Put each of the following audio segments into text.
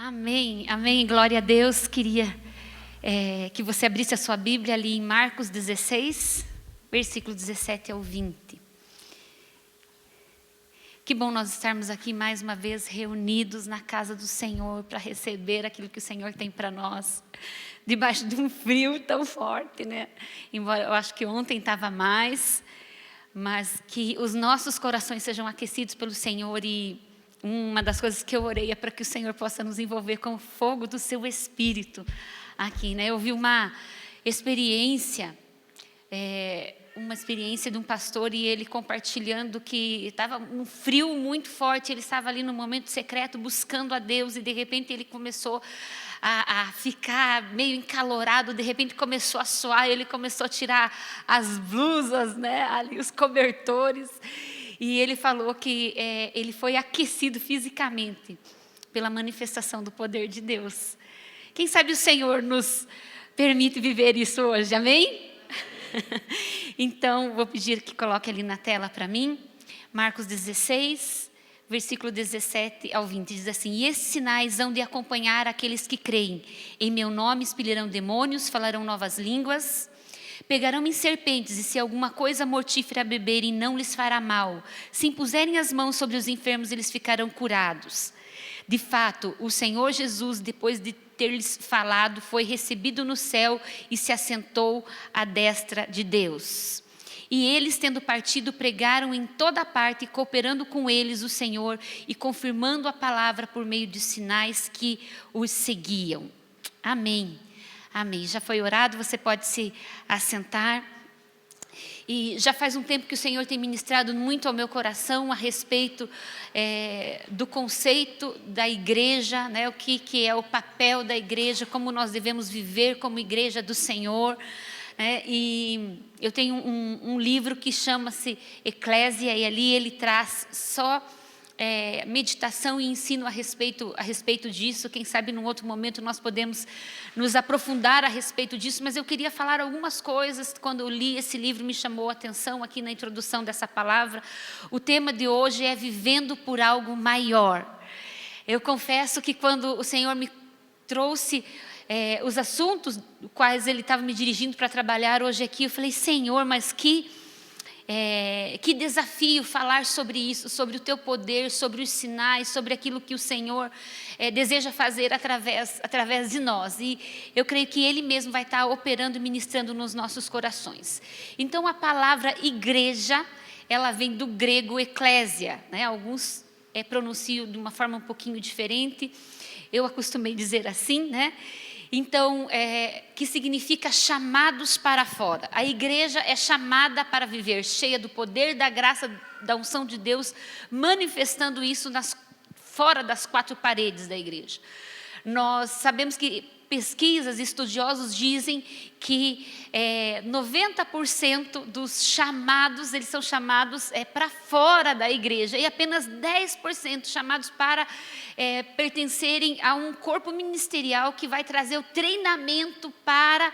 Amém, amém, glória a Deus. Queria que você abrisse a sua Bíblia ali em Marcos 16, versículo 17 ao 20. Que bom nós estarmos aqui mais uma vez reunidos na casa do Senhor para receber aquilo que o Senhor tem para nós, debaixo de um frio tão forte, né? Embora eu acho que ontem estava mais, mas que os nossos corações sejam aquecidos pelo Senhor. E uma das coisas que eu orei é para que o Senhor possa nos envolver com o fogo do seu Espírito aqui, né? Eu vi uma experiência de um pastor, e ele compartilhando que estava um frio muito forte. Ele estava ali no momento secreto buscando a Deus, e de repente ele começou a ficar meio encalorado. De repente começou a suar, ele começou a tirar as blusas, né, ali os cobertores, e ele falou que ele foi aquecido fisicamente pela manifestação do poder de Deus. Quem sabe o Senhor nos permite viver isso hoje, amém? Então, vou pedir que coloque ali na tela para mim, Marcos 16, versículo 17 ao 20, diz assim: E esses sinais hão de acompanhar aqueles que creem. Em meu nome expelirão demônios, falarão novas línguas, pegarão em serpentes, e se alguma coisa mortífera beberem, não lhes fará mal. Se impuserem as mãos sobre os enfermos, eles ficarão curados. De fato, o Senhor Jesus, depois de ter-lhes falado, foi recebido no céu e se assentou à destra de Deus. E eles, tendo partido, pregaram em toda parte, cooperando com eles o Senhor e confirmando a palavra por meio de sinais que os seguiam. Amém. Amém. Já foi orado, você pode se assentar. E já faz um tempo que o Senhor tem ministrado muito ao meu coração a respeito do conceito da igreja, né? O que é o papel da igreja, como nós devemos viver como igreja do Senhor. E eu tenho um livro que chama-se Eclésia, e ali ele traz só meditação e ensino a respeito disso. Quem sabe num outro momento nós podemos nos aprofundar a respeito disso, mas eu queria falar algumas coisas. Quando eu li esse livro, me chamou a atenção aqui na introdução dessa palavra. O tema de hoje é vivendo por algo maior. Eu confesso que quando o Senhor me trouxe os assuntos quais Ele estava me dirigindo para trabalhar hoje aqui, eu falei: Senhor, mas que desafio falar sobre isso, sobre o teu poder, sobre os sinais, sobre aquilo que o Senhor deseja fazer através de nós. E eu creio que Ele mesmo vai estar operando e ministrando nos nossos corações. Então, a palavra igreja, ela vem do grego eclésia, né? Alguns pronunciam de uma forma um pouquinho diferente. Eu acostumei dizer assim, né? Então, que significa chamados para fora. A igreja é chamada para viver cheia do poder, da graça, da unção de Deus, manifestando isso fora das quatro paredes da igreja. Nós sabemos que pesquisas, estudiosos dizem que 90% dos chamados, eles são chamados para fora da igreja, e apenas 10% chamados para pertencerem a um corpo ministerial que vai trazer o treinamento para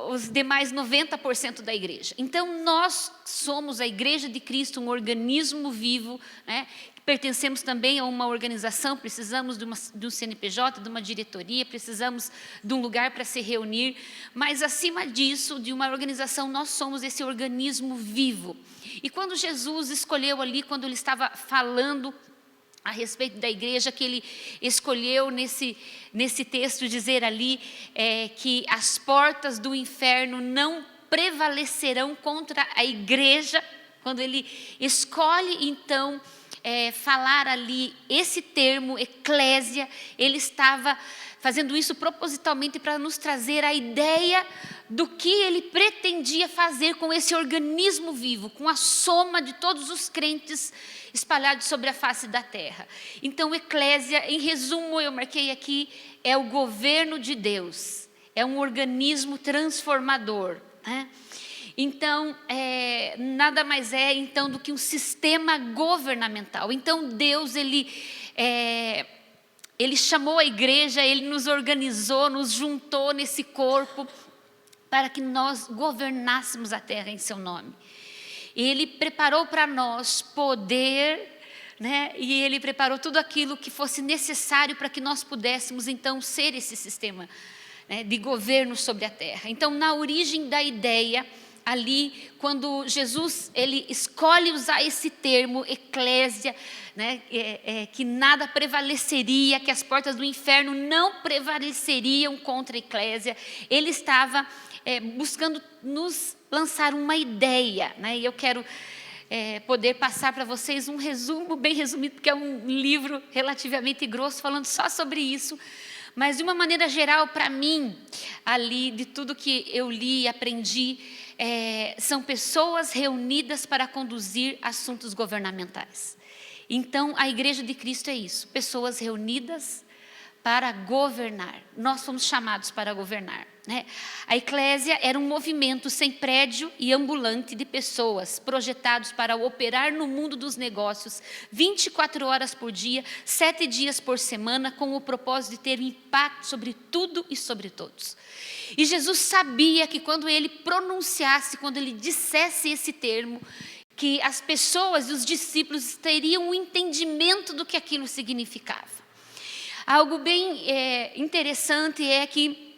os demais 90% da igreja. Então, nós somos a Igreja de Cristo, um organismo vivo, né? Pertencemos também a uma organização, precisamos de um CNPJ, de uma diretoria, precisamos de um lugar para se reunir, mas acima disso, de uma organização, nós somos esse organismo vivo. E quando Jesus escolheu ali, quando Ele estava falando a respeito da igreja, que Ele escolheu nesse texto dizer ali que as portas do inferno não prevalecerão contra a igreja. Quando Ele escolhe então falar ali esse termo eclésia, Ele estava fazendo isso propositalmente para nos trazer a ideia do que Ele pretendia fazer com esse organismo vivo, com a soma de todos os crentes espalhados sobre a face da terra. Então, eclésia, em resumo, eu marquei aqui, é o governo de Deus, é um organismo transformador, né? Então, nada mais então do que um sistema governamental. Então, Deus, Ele chamou a igreja, Ele nos organizou, nos juntou nesse corpo para que nós governássemos a terra em seu nome. Ele preparou para nós poder, né? E Ele preparou tudo aquilo que fosse necessário para que nós pudéssemos então ser esse sistema, né, de governo sobre a terra. Então, na origem da ideia, ali, quando Jesus ele escolhe usar esse termo, eclésia, né, que nada prevaleceria, que as portas do inferno não prevaleceriam contra a eclésia, ele estava buscando nos lançar uma ideia, né, e eu quero poder passar para vocês um resumo, bem resumido, porque é um livro relativamente grosso, falando só sobre isso, mas de uma maneira geral, para mim, ali, de tudo que eu li e aprendi, são pessoas reunidas para conduzir assuntos governamentais. Então, a Igreja de Cristo é isso, pessoas reunidas para governar. Nós fomos chamados para governar, né? A eclésia era um movimento sem prédio e ambulante de pessoas, projetados para operar no mundo dos negócios 24 horas por dia, 7 dias por semana, com o propósito de ter um impacto sobre tudo e sobre todos. E Jesus sabia que quando ele pronunciasse, quando ele dissesse esse termo, que as pessoas e os discípulos teriam um entendimento do que aquilo significava. Algo bem interessante é que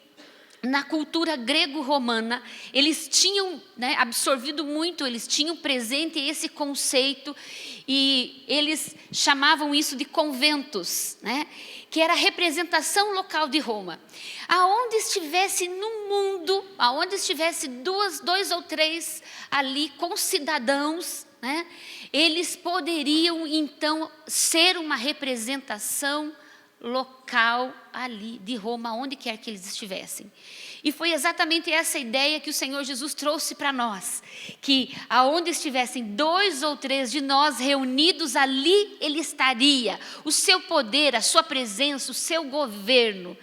na cultura grego-romana, eles tinham, né, absorvido muito, eles tinham presente esse conceito e eles chamavam isso de conventos, né, que era a representação local de Roma. Aonde estivesse no mundo, aonde estivesse dois ou três ali concidadãos, né, eles poderiam então ser uma representação local ali de Roma, onde quer que eles estivessem. E foi exatamente essa ideia que o Senhor Jesus trouxe para nós, que aonde estivessem 2 ou 3 de nós reunidos, ali Ele estaria, o seu poder, a sua presença, o seu governo,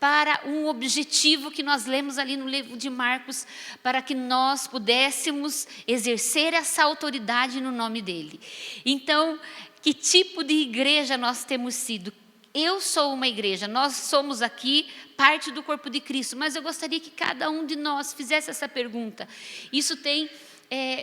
para um objetivo que nós lemos ali no livro de Marcos, para que nós pudéssemos exercer essa autoridade no nome dEle. Então, que tipo de igreja nós temos sido? Eu sou uma igreja, nós somos aqui parte do corpo de Cristo, mas eu gostaria que cada um de nós fizesse essa pergunta. Isso tem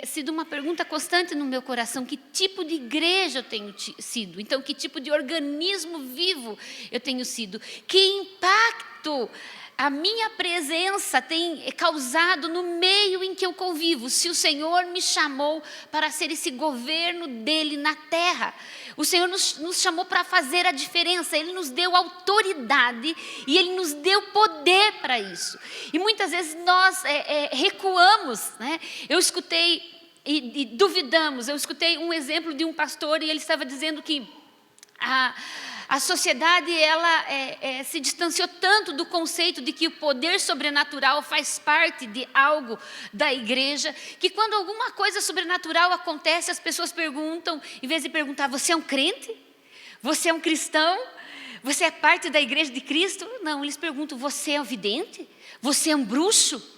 sido uma pergunta constante no meu coração, que tipo de igreja eu tenho sido? Então, que tipo de organismo vivo eu tenho sido? Que impacto a minha presença tem causado no meio em que eu convivo? Se o Senhor me chamou para ser esse governo dEle na terra, o Senhor nos chamou para fazer a diferença, Ele nos deu autoridade e Ele nos deu poder para isso. E muitas vezes nós recuamos, né? Eu escutei e duvidamos, eu escutei um exemplo de um pastor e ele estava dizendo que a sociedade ela se distanciou tanto do conceito de que o poder sobrenatural faz parte de algo da igreja, que quando alguma coisa sobrenatural acontece, as pessoas perguntam, em vez de perguntar, você é um crente? Você é um cristão? Você é parte da igreja de Cristo? Não, eles perguntam, você é um vidente? Você é um bruxo?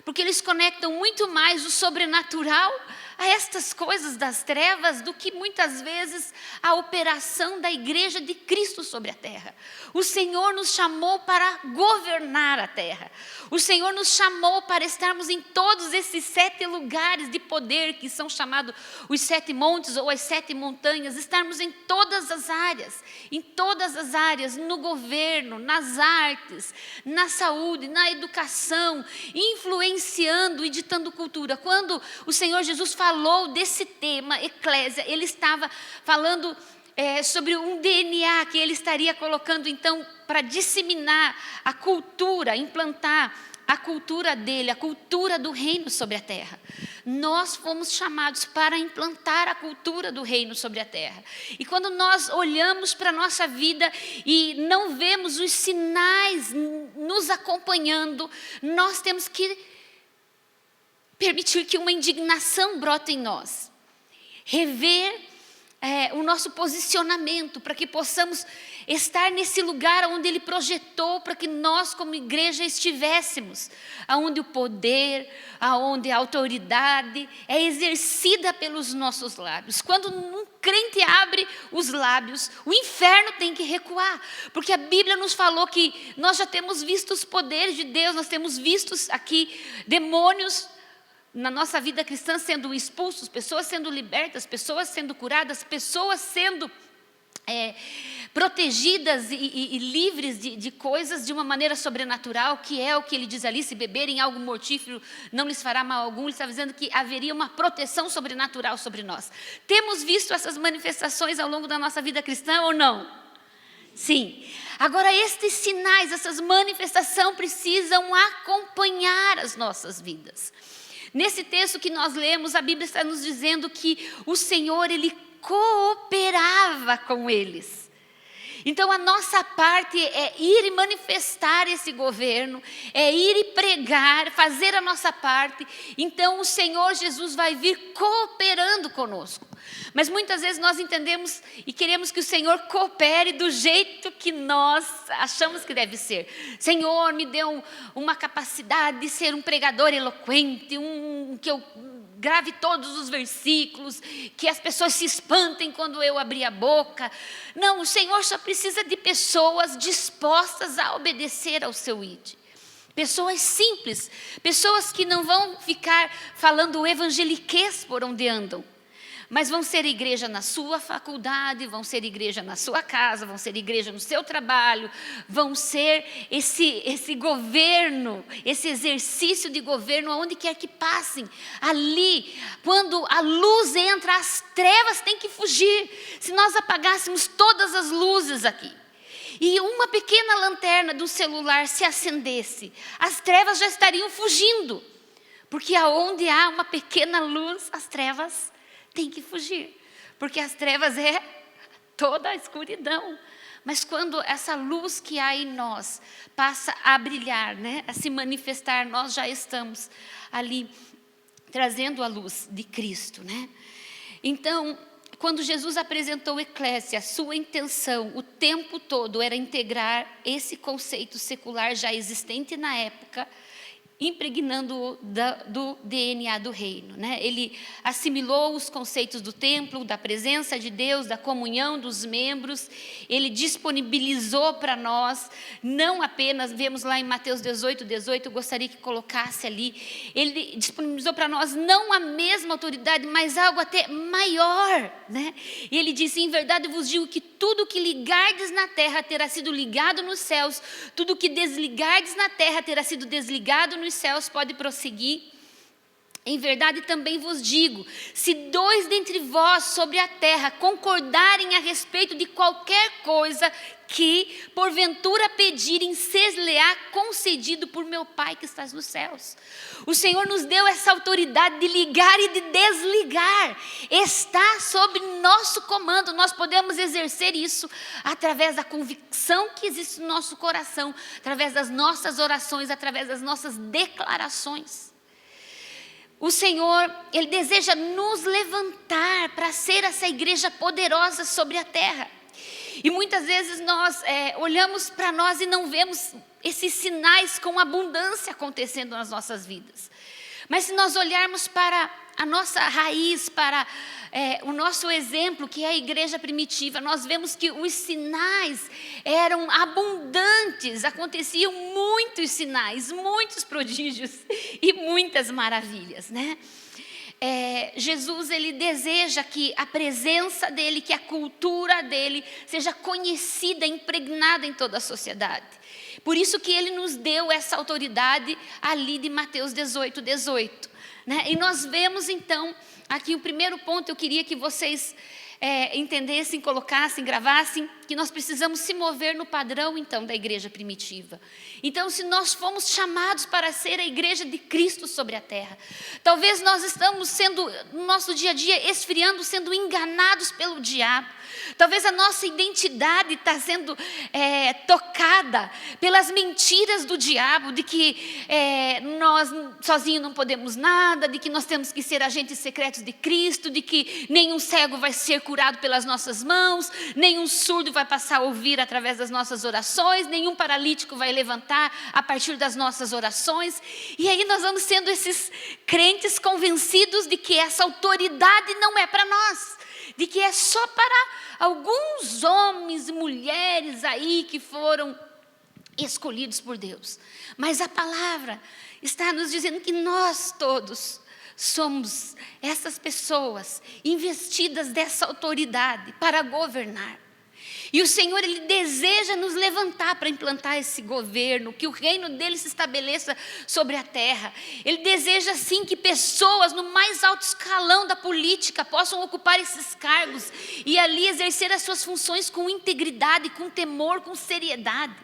Porque eles conectam muito mais o sobrenatural a estas coisas das trevas do que muitas vezes a operação da igreja de Cristo sobre a terra. O Senhor nos chamou para governar a terra. O Senhor nos chamou para estarmos em todos esses 7 lugares de poder que são chamados os 7 montes ou as 7 montanhas, estarmos em todas as áreas, no governo, nas artes, na saúde, na educação, influenciando e ditando cultura. Quando o Senhor Jesus falou desse tema, eclésia, Ele estava falando sobre um DNA que Ele estaria colocando então para disseminar a cultura, implantar a cultura dEle, a cultura do reino sobre a terra. Nós fomos chamados para implantar a cultura do reino sobre a terra. E quando nós olhamos para a nossa vida e não vemos os sinais nos acompanhando, nós temos que permitir que uma indignação brote em nós. Rever o nosso posicionamento, para que possamos estar nesse lugar onde Ele projetou, para que nós como igreja estivéssemos, aonde o poder, aonde a autoridade é exercida pelos nossos lábios. Quando um crente abre os lábios, o inferno tem que recuar, porque a Bíblia nos falou que nós já temos visto os poderes de Deus, nós temos visto aqui demônios na nossa vida cristã sendo expulsos, pessoas sendo libertas, pessoas sendo curadas, pessoas sendo protegidas e livres de coisas de uma maneira sobrenatural, que é o que ele diz ali: se beberem algo mortífero não lhes fará mal algum. Ele está dizendo que haveria uma proteção sobrenatural sobre nós. Temos visto essas manifestações ao longo da nossa vida cristã ou não? Sim. Agora, estes sinais, essas manifestações precisam acompanhar as nossas vidas. Nesse texto que nós lemos, a Bíblia está nos dizendo que o Senhor, Ele cooperava com eles. Então a nossa parte é ir e manifestar esse governo, é ir e pregar, fazer a nossa parte. Então o Senhor Jesus vai vir cooperando conosco. Mas muitas vezes nós entendemos e queremos que o Senhor coopere do jeito que nós achamos que deve ser. Senhor, me dê uma capacidade de ser um pregador eloquente, que eu grave todos os versículos, que as pessoas se espantem quando eu abrir a boca. Não, o Senhor só precisa de pessoas dispostas a obedecer ao seu ID. Pessoas simples, pessoas que não vão ficar falando evangeliquez por onde andam, mas vão ser igreja na sua faculdade, vão ser igreja na sua casa, vão ser igreja no seu trabalho, vão ser esse governo, esse exercício de governo aonde quer que passem. Ali, quando a luz entra, as trevas têm que fugir. Se nós apagássemos todas as luzes aqui, e uma pequena lanterna do celular se acendesse, as trevas já estariam fugindo. Porque aonde há uma pequena luz, as trevas tem que fugir, porque as trevas é toda a escuridão. Mas quando essa luz que há em nós passa a brilhar, né, a se manifestar, nós já estamos ali trazendo a luz de Cristo, né? Então, quando Jesus apresentou a eclésia, a sua intenção o tempo todo era integrar esse conceito secular já existente na época, impregnando-o do DNA do reino, né? Ele assimilou os conceitos do templo, da presença de Deus, da comunhão dos membros. Ele disponibilizou para nós, não apenas, vemos lá em Mateus 18, eu gostaria que colocasse ali, ele disponibilizou para nós não a mesma autoridade, mas algo até maior, né? E ele disse: em verdade vos digo que tudo que ligardes na terra terá sido ligado nos céus, tudo que desligardes na terra terá sido desligado nos céus. Pode prosseguir. Em verdade também vos digo, se dois dentre vós sobre a terra concordarem a respeito de qualquer coisa que porventura pedirem, ser-lhe-á concedido por meu Pai que estás nos céus. O Senhor nos deu essa autoridade de ligar e de desligar. Está sob nosso comando. Nós podemos exercer isso através da convicção que existe no nosso coração, através das nossas orações, através das nossas declarações. O Senhor, Ele deseja nos levantar para ser essa igreja poderosa sobre a terra. E muitas vezes nós olhamos para nós e não vemos esses sinais com abundância acontecendo nas nossas vidas. Mas se nós olharmos para a nossa raiz, para o nosso exemplo, que é a igreja primitiva, nós vemos que os sinais eram abundantes, aconteciam muitos sinais, muitos prodígios e muitas maravilhas, né? Jesus, Ele deseja que a presença dEle, que a cultura dEle seja conhecida, impregnada em toda a sociedade. Por isso que Ele nos deu essa autoridade ali de Mateus 18, né? E nós vemos então, aqui o primeiro ponto, eu queria que vocês entendessem, colocassem, gravassem, que nós precisamos se mover no padrão então da igreja primitiva. Então, se nós fomos chamados para ser a igreja de Cristo sobre a terra, talvez nós estamos sendo, no nosso dia a dia, esfriando, sendo enganados pelo diabo. Talvez a nossa identidade está sendo tocada pelas mentiras do diabo, de que nós sozinhos não podemos nada, de que nós temos que ser agentes secretos de Cristo, de que nenhum cego vai ser curado pelas nossas mãos, nenhum surdo vai passar a ouvir através das nossas orações, nenhum paralítico vai levantar a partir das nossas orações. E aí nós vamos sendo esses crentes convencidos de que essa autoridade não é para nós, de que é só para alguns homens e mulheres aí que foram escolhidos por Deus. Mas a palavra está nos dizendo que nós todos somos essas pessoas investidas dessa autoridade para governar. E o Senhor, Ele deseja nos levantar para implantar esse governo, que o reino dEle se estabeleça sobre a terra. Ele deseja sim que pessoas no mais alto escalão da política possam ocupar esses cargos e ali exercer as suas funções com integridade, com temor, com seriedade.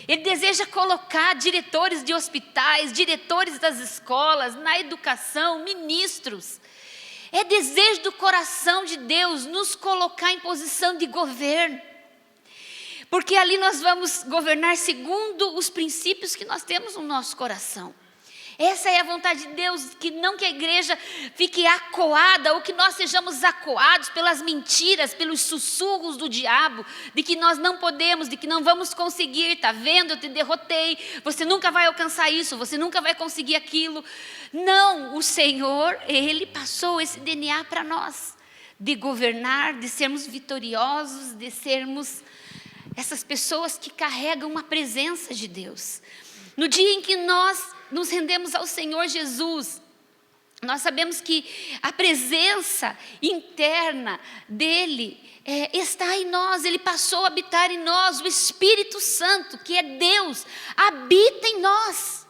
Ele deseja colocar diretores de hospitais, diretores das escolas, na educação, ministros. É desejo do coração de Deus nos colocar em posição de governo. Porque ali nós vamos governar segundo os princípios que nós temos no nosso coração. Essa é a vontade de Deus, que não que a igreja fique acuada, ou que nós sejamos acuados pelas mentiras, pelos sussurros do diabo, de que nós não podemos, de que não vamos conseguir, está vendo, eu te derrotei, você nunca vai alcançar isso, você nunca vai conseguir aquilo. Não, o Senhor, Ele passou esse DNA para nós, de governar, de sermos vitoriosos, de sermos essas pessoas que carregam a presença de Deus. No dia em que nós nos rendemos ao Senhor Jesus, nós sabemos que a presença interna dEle está em nós, Ele passou a habitar em nós, o Espírito Santo, que é Deus, habita em nós.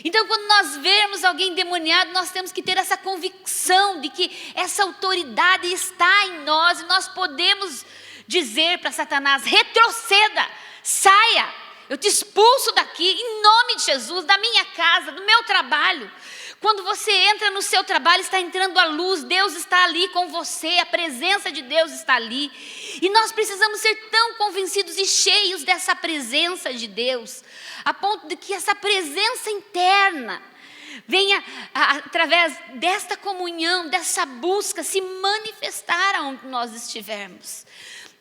Então, quando nós vemos alguém endemoniado, nós temos que ter essa convicção de que essa autoridade está em nós, e nós podemos dizer para Satanás: retroceda, saia. Eu te expulso daqui, em nome de Jesus, da minha casa, do meu trabalho. Quando você entra no seu trabalho, está entrando a luz, Deus está ali com você, a presença de Deus está ali. E nós precisamos ser tão convencidos e cheios dessa presença de Deus, a ponto de que essa presença interna venha, através desta comunhão, dessa busca, se manifestar aonde nós estivermos.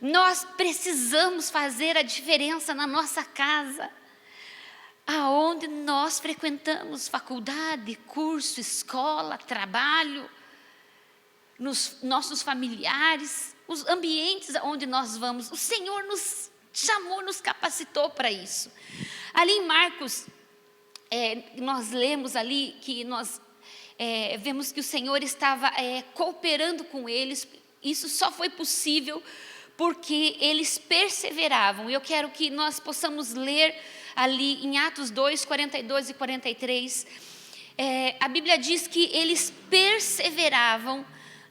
Nós precisamos fazer a diferença na nossa casa, aonde nós frequentamos faculdade, curso, escola, trabalho, nos nossos familiares, os ambientes onde nós vamos. O Senhor nos chamou, nos capacitou para isso. Ali em Marcos, nós lemos ali que nós vemos que o Senhor estava cooperando com eles. Isso só foi possível porque eles perseveravam. Eu quero que nós possamos ler ali em Atos 2, 42 e 43. A Bíblia diz que eles perseveravam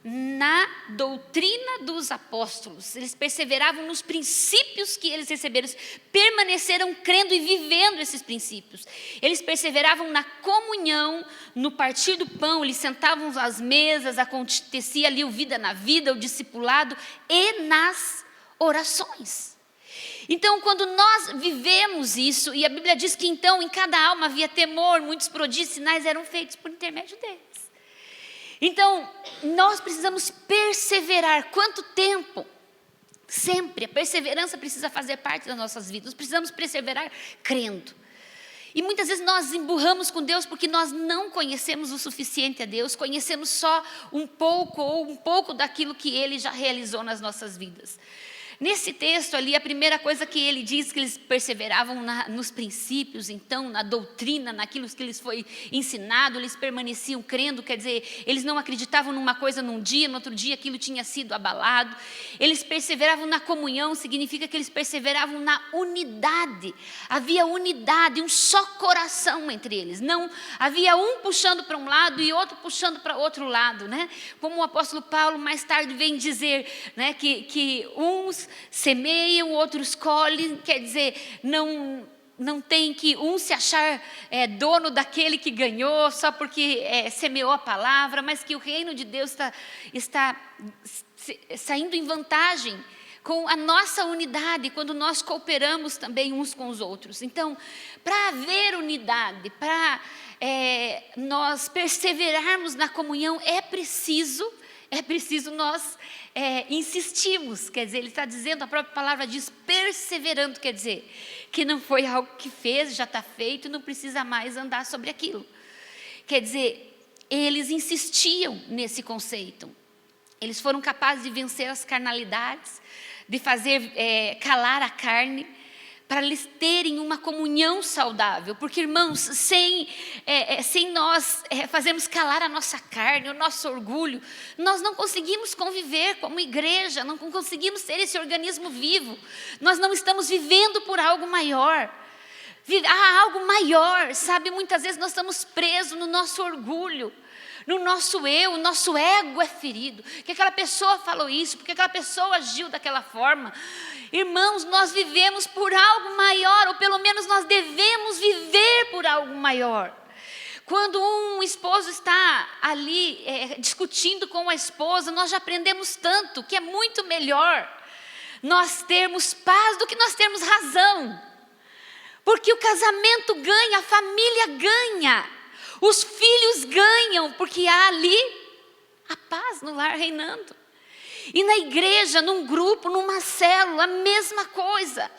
na doutrina dos apóstolos. Eles perseveravam nos princípios que eles receberam, permaneceram crendo e vivendo esses princípios. Eles perseveravam na comunhão, no partir do pão, eles sentavam às mesas, acontecia ali o vida na vida, o discipulado e nas orações. Então, quando nós vivemos isso, e a Bíblia diz que então em cada alma havia temor, muitos prodígios e sinais eram feitos por intermédio deles. Então, nós precisamos perseverar. Quanto tempo? Sempre. A perseverança precisa fazer parte das nossas vidas. Nós precisamos perseverar crendo. E muitas vezes nós emburramos com Deus porque nós não conhecemos o suficiente a Deus. Conhecemos só um pouco ou um pouco daquilo que Ele já realizou nas nossas vidas. Nesse texto ali, a primeira coisa que ele diz, que eles perseveravam nos princípios, então, na doutrina, naquilo que lhes foi ensinado, eles permaneciam crendo, quer dizer, eles não acreditavam numa coisa num dia, no outro dia aquilo tinha sido abalado. Eles perseveravam na comunhão, significa que eles perseveravam na unidade. Havia unidade, um só coração entre eles. Não havia um puxando para um lado e outro puxando para outro lado, né? Como o apóstolo Paulo mais tarde vem dizer, né, que uns semeiam, outros colhem, quer dizer, não tem que um se achar dono daquele que ganhou só porque semeou a palavra, mas que o reino de Deus está saindo em vantagem com a nossa unidade, quando nós cooperamos também uns com os outros. Então, para haver unidade, para nós perseverarmos na comunhão, é preciso nós insistirmos. Quer dizer, ele está dizendo, a própria palavra diz perseverando, quer dizer, que não foi algo que fez, já está feito, não precisa mais andar sobre aquilo. Quer dizer, eles insistiam nesse conceito. Eles foram capazes de vencer as carnalidades, de fazer calar a carne, para eles terem uma comunhão saudável. Porque, irmãos, sem nós fazermos calar a nossa carne, o nosso orgulho, nós não conseguimos conviver como igreja, não conseguimos ter esse organismo vivo. Nós não estamos vivendo por algo maior. Há algo maior, sabe? Muitas vezes nós estamos presos no nosso orgulho, no nosso eu, o nosso ego é ferido. Porque aquela pessoa falou isso, porque aquela pessoa agiu daquela forma. Irmãos, nós vivemos por algo maior, ou pelo menos nós devemos viver por algo maior. Quando um esposo está ali discutindo com a esposa, nós já aprendemos tanto, que é muito melhor nós termos paz do que nós termos razão. Porque o casamento ganha, a família ganha, os filhos ganham, porque há ali a paz no lar reinando. E na igreja, num grupo, numa célula, a mesma coisa.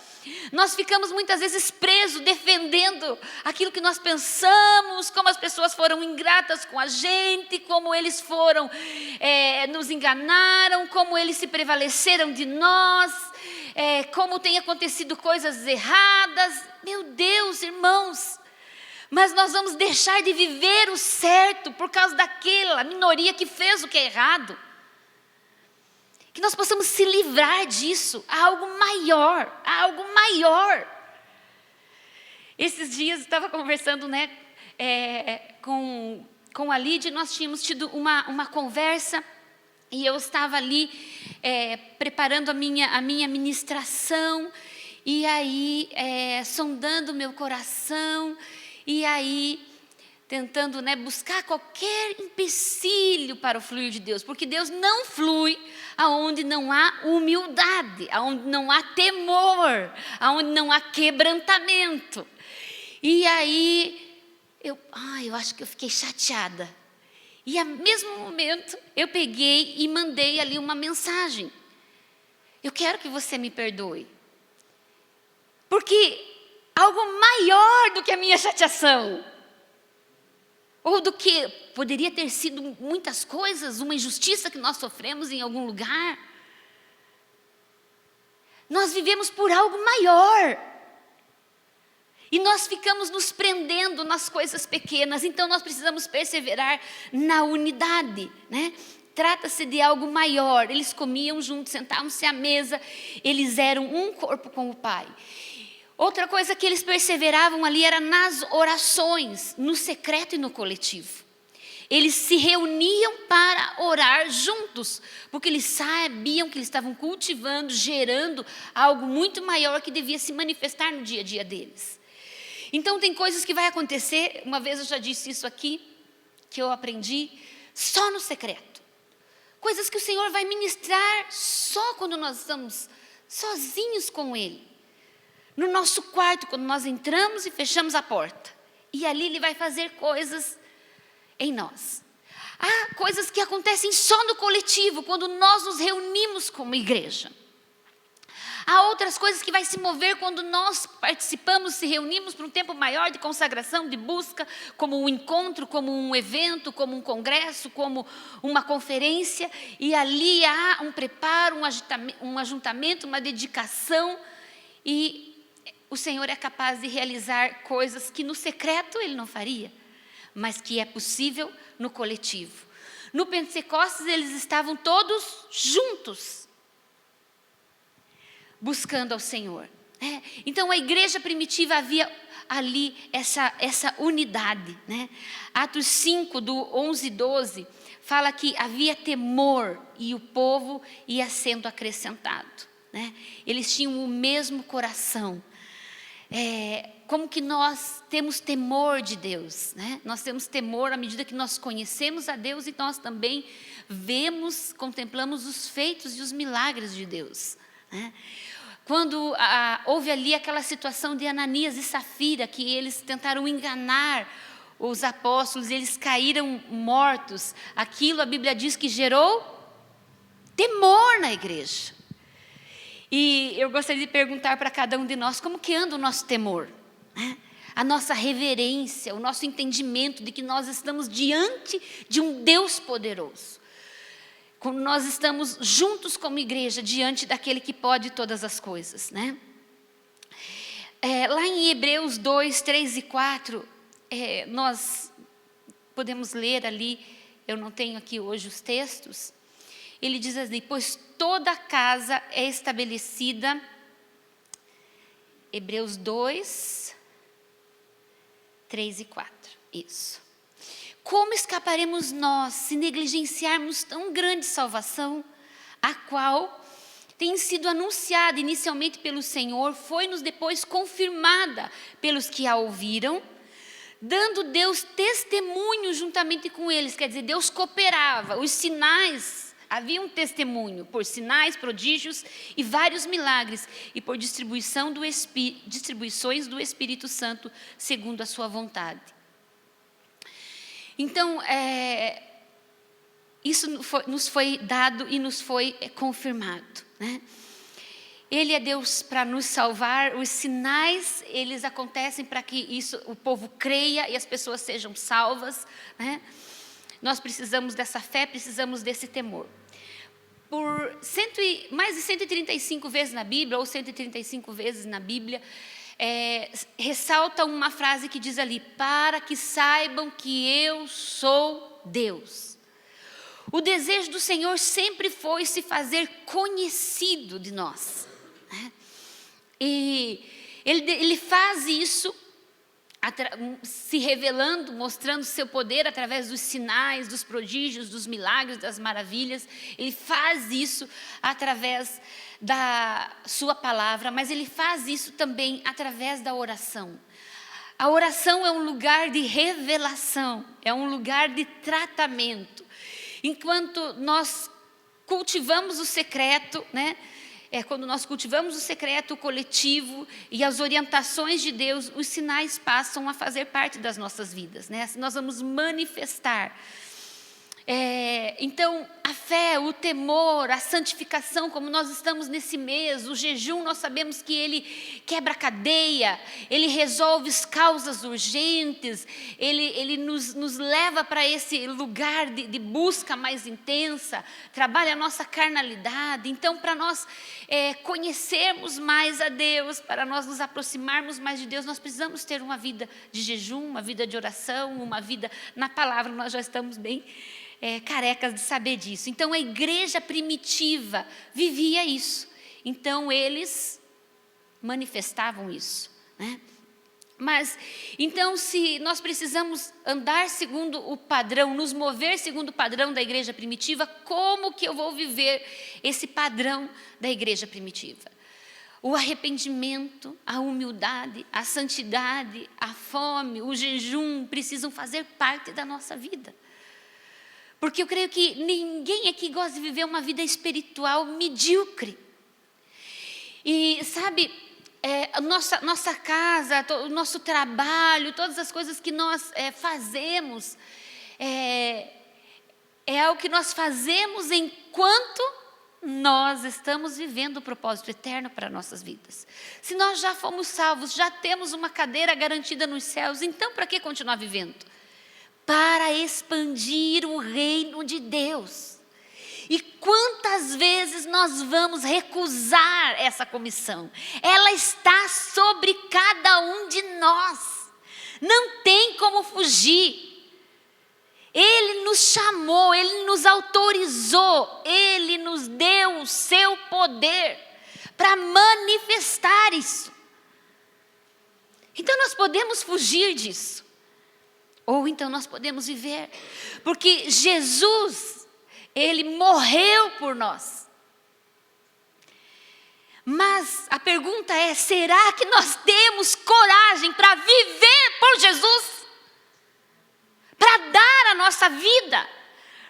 Nós ficamos muitas vezes presos, defendendo aquilo que nós pensamos, como as pessoas foram ingratas com a gente, como eles foram, nos enganaram, como eles se prevaleceram de nós, como tem acontecido coisas erradas. Meu Deus, irmãos, mas nós vamos deixar de viver o certo por causa daquela minoria que fez o que é errado. Que nós possamos se livrar disso. Há algo maior, há algo maior. Esses dias eu estava conversando, com a Lídia, nós tínhamos tido uma conversa, e eu estava ali preparando a minha ministração, e aí sondando o meu coração, e aí tentando buscar qualquer empecilho para o fluir de Deus, porque Deus não flui aonde não há humildade, aonde não há temor, aonde não há quebrantamento. E aí eu acho que eu fiquei chateada. E ao mesmo momento eu peguei e mandei ali uma mensagem: eu quero que você me perdoe, porque algo maior do que a minha chateação, ou do que poderia ter sido muitas coisas, uma injustiça que nós sofremos em algum lugar. Nós vivemos por algo maior. E nós ficamos nos prendendo nas coisas pequenas. Então nós precisamos perseverar na unidade, Trata-se de algo maior. Eles comiam juntos, sentavam-se à mesa. Eles eram um corpo com o Pai. Outra coisa que eles perseveravam ali era nas orações, no secreto e no coletivo. Eles se reuniam para orar juntos, porque eles sabiam que eles estavam cultivando, gerando algo muito maior que devia se manifestar no dia a dia deles. Então tem coisas que vai acontecer, uma vez eu já disse isso aqui, que eu aprendi, só no secreto. Coisas que o Senhor vai ministrar só quando nós estamos sozinhos com Ele. No nosso quarto, quando nós entramos e fechamos a porta. E ali Ele vai fazer coisas em nós. Há coisas que acontecem só no coletivo, quando nós nos reunimos como igreja. Há outras coisas que vai se mover quando nós participamos, se reunimos para um tempo maior de consagração, de busca, como um encontro, como um evento, como um congresso, como uma conferência. E ali há um preparo, um ajuntamento, uma dedicação, e o Senhor é capaz de realizar coisas que no secreto Ele não faria, mas que é possível no coletivo. No Pentecostes eles estavam todos juntos, buscando ao Senhor. Então a igreja primitiva havia ali essa unidade. Atos 5, do 11 e 12, fala que havia temor e o povo ia sendo acrescentado. Eles tinham o mesmo coração. Como que nós temos temor de Deus, Nós temos temor à medida que nós conhecemos a Deus, e nós também contemplamos os feitos e os milagres de Deus, Quando houve ali aquela situação de Ananias e Safira, que eles tentaram enganar os apóstolos, eles caíram mortos, aquilo a Bíblia diz que gerou temor na igreja. E eu gostaria de perguntar para cada um de nós, como que anda o nosso temor? A nossa reverência, o nosso entendimento de que nós estamos diante de um Deus poderoso. Quando nós estamos juntos como igreja, diante daquele que pode todas as coisas, Lá em Hebreus 2, 3 e 4, nós podemos ler ali, eu não tenho aqui hoje os textos, ele diz assim: pois toda casa é estabelecida, Hebreus 2, 3 e 4, isso. Como escaparemos nós se negligenciarmos tão grande salvação, a qual tem sido anunciada inicialmente pelo Senhor, foi-nos depois confirmada pelos que a ouviram, dando Deus testemunho juntamente com eles. Quer dizer, Deus cooperava, os sinais, havia um testemunho por sinais, prodígios e vários milagres, e por distribuições do Espírito Santo, segundo a sua vontade. Então, isso nos foi dado e nos foi confirmado, né? Ele é Deus para nos salvar, os sinais, eles acontecem para que o povo creia e as pessoas sejam salvas, né? Nós precisamos dessa fé, precisamos desse temor. Por mais de 135 vezes na Bíblia, ou 135 vezes na Bíblia, ressalta uma frase que diz ali: para que saibam que eu sou Deus. O desejo do Senhor sempre foi se fazer conhecido de nós, né? E Ele faz isso, se revelando, mostrando seu poder através dos sinais, dos prodígios, dos milagres, das maravilhas. Ele faz isso através da sua palavra, mas Ele faz isso também através da oração. A oração é um lugar de revelação, é um lugar de tratamento. Enquanto nós cultivamos o secreto, né? Quando nós cultivamos o secreto, o coletivo e as orientações de Deus, os sinais passam a fazer parte das nossas vidas, né? Nós vamos manifestar. Então, a fé, o temor, a santificação, como nós estamos nesse mês, o jejum, nós sabemos que ele quebra a cadeia, ele resolve as causas urgentes, ele nos leva para esse lugar de busca mais intensa, trabalha a nossa carnalidade. Então, para nós conhecermos mais a Deus, para nós nos aproximarmos mais de Deus, nós precisamos ter uma vida de jejum, uma vida de oração, uma vida na palavra. Nós já estamos bem carecas de saber disso. Então, a igreja primitiva vivia isso. Então, eles manifestavam isso, né? Mas, então, se nós precisamos andar segundo o padrão, nos mover segundo o padrão da igreja primitiva, como que eu vou viver esse padrão da igreja primitiva? O arrependimento, a humildade, a santidade, a fome, o jejum precisam fazer parte da nossa vida. Porque eu creio que ninguém aqui gosta de viver uma vida espiritual medíocre. E sabe, nossa casa, o nosso trabalho, todas as coisas que nós fazemos, é algo que nós fazemos enquanto nós estamos vivendo o propósito eterno para nossas vidas. Se nós já fomos salvos, já temos uma cadeira garantida nos céus, então para que continuar vivendo? Para expandir o reino de Deus. E quantas vezes nós vamos recusar essa comissão? Ela está sobre cada um de nós. Não tem como fugir. Ele nos chamou, Ele nos autorizou, Ele nos deu o seu poder para manifestar isso. Então nós podemos fugir disso. Ou então nós podemos viver, porque Jesus, Ele morreu por nós. Mas a pergunta é: será que nós temos coragem para viver por Jesus? Para dar a nossa vida,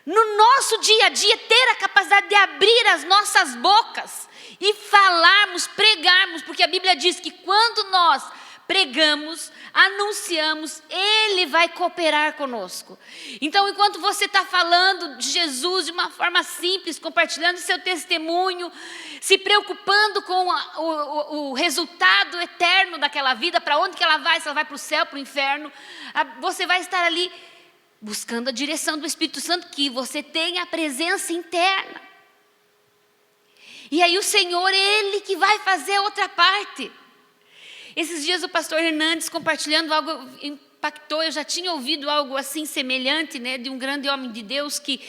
no nosso dia a dia, ter a capacidade de abrir as nossas bocas e falarmos, pregarmos, porque a Bíblia diz que quando nós pregamos, anunciamos, Ele vai cooperar conosco. Então, enquanto você está falando de Jesus de uma forma simples, compartilhando seu testemunho, se preocupando com o resultado eterno daquela vida, para onde que ela vai, se ela vai para o céu, para o inferno, você vai estar ali buscando a direção do Espírito Santo, que você tenha a presença interna. E aí o Senhor, Ele que vai fazer a outra parte. Esses dias o pastor Hernandes compartilhando algo impactou. Eu já tinha ouvido algo assim semelhante, né, de um grande homem de Deus que,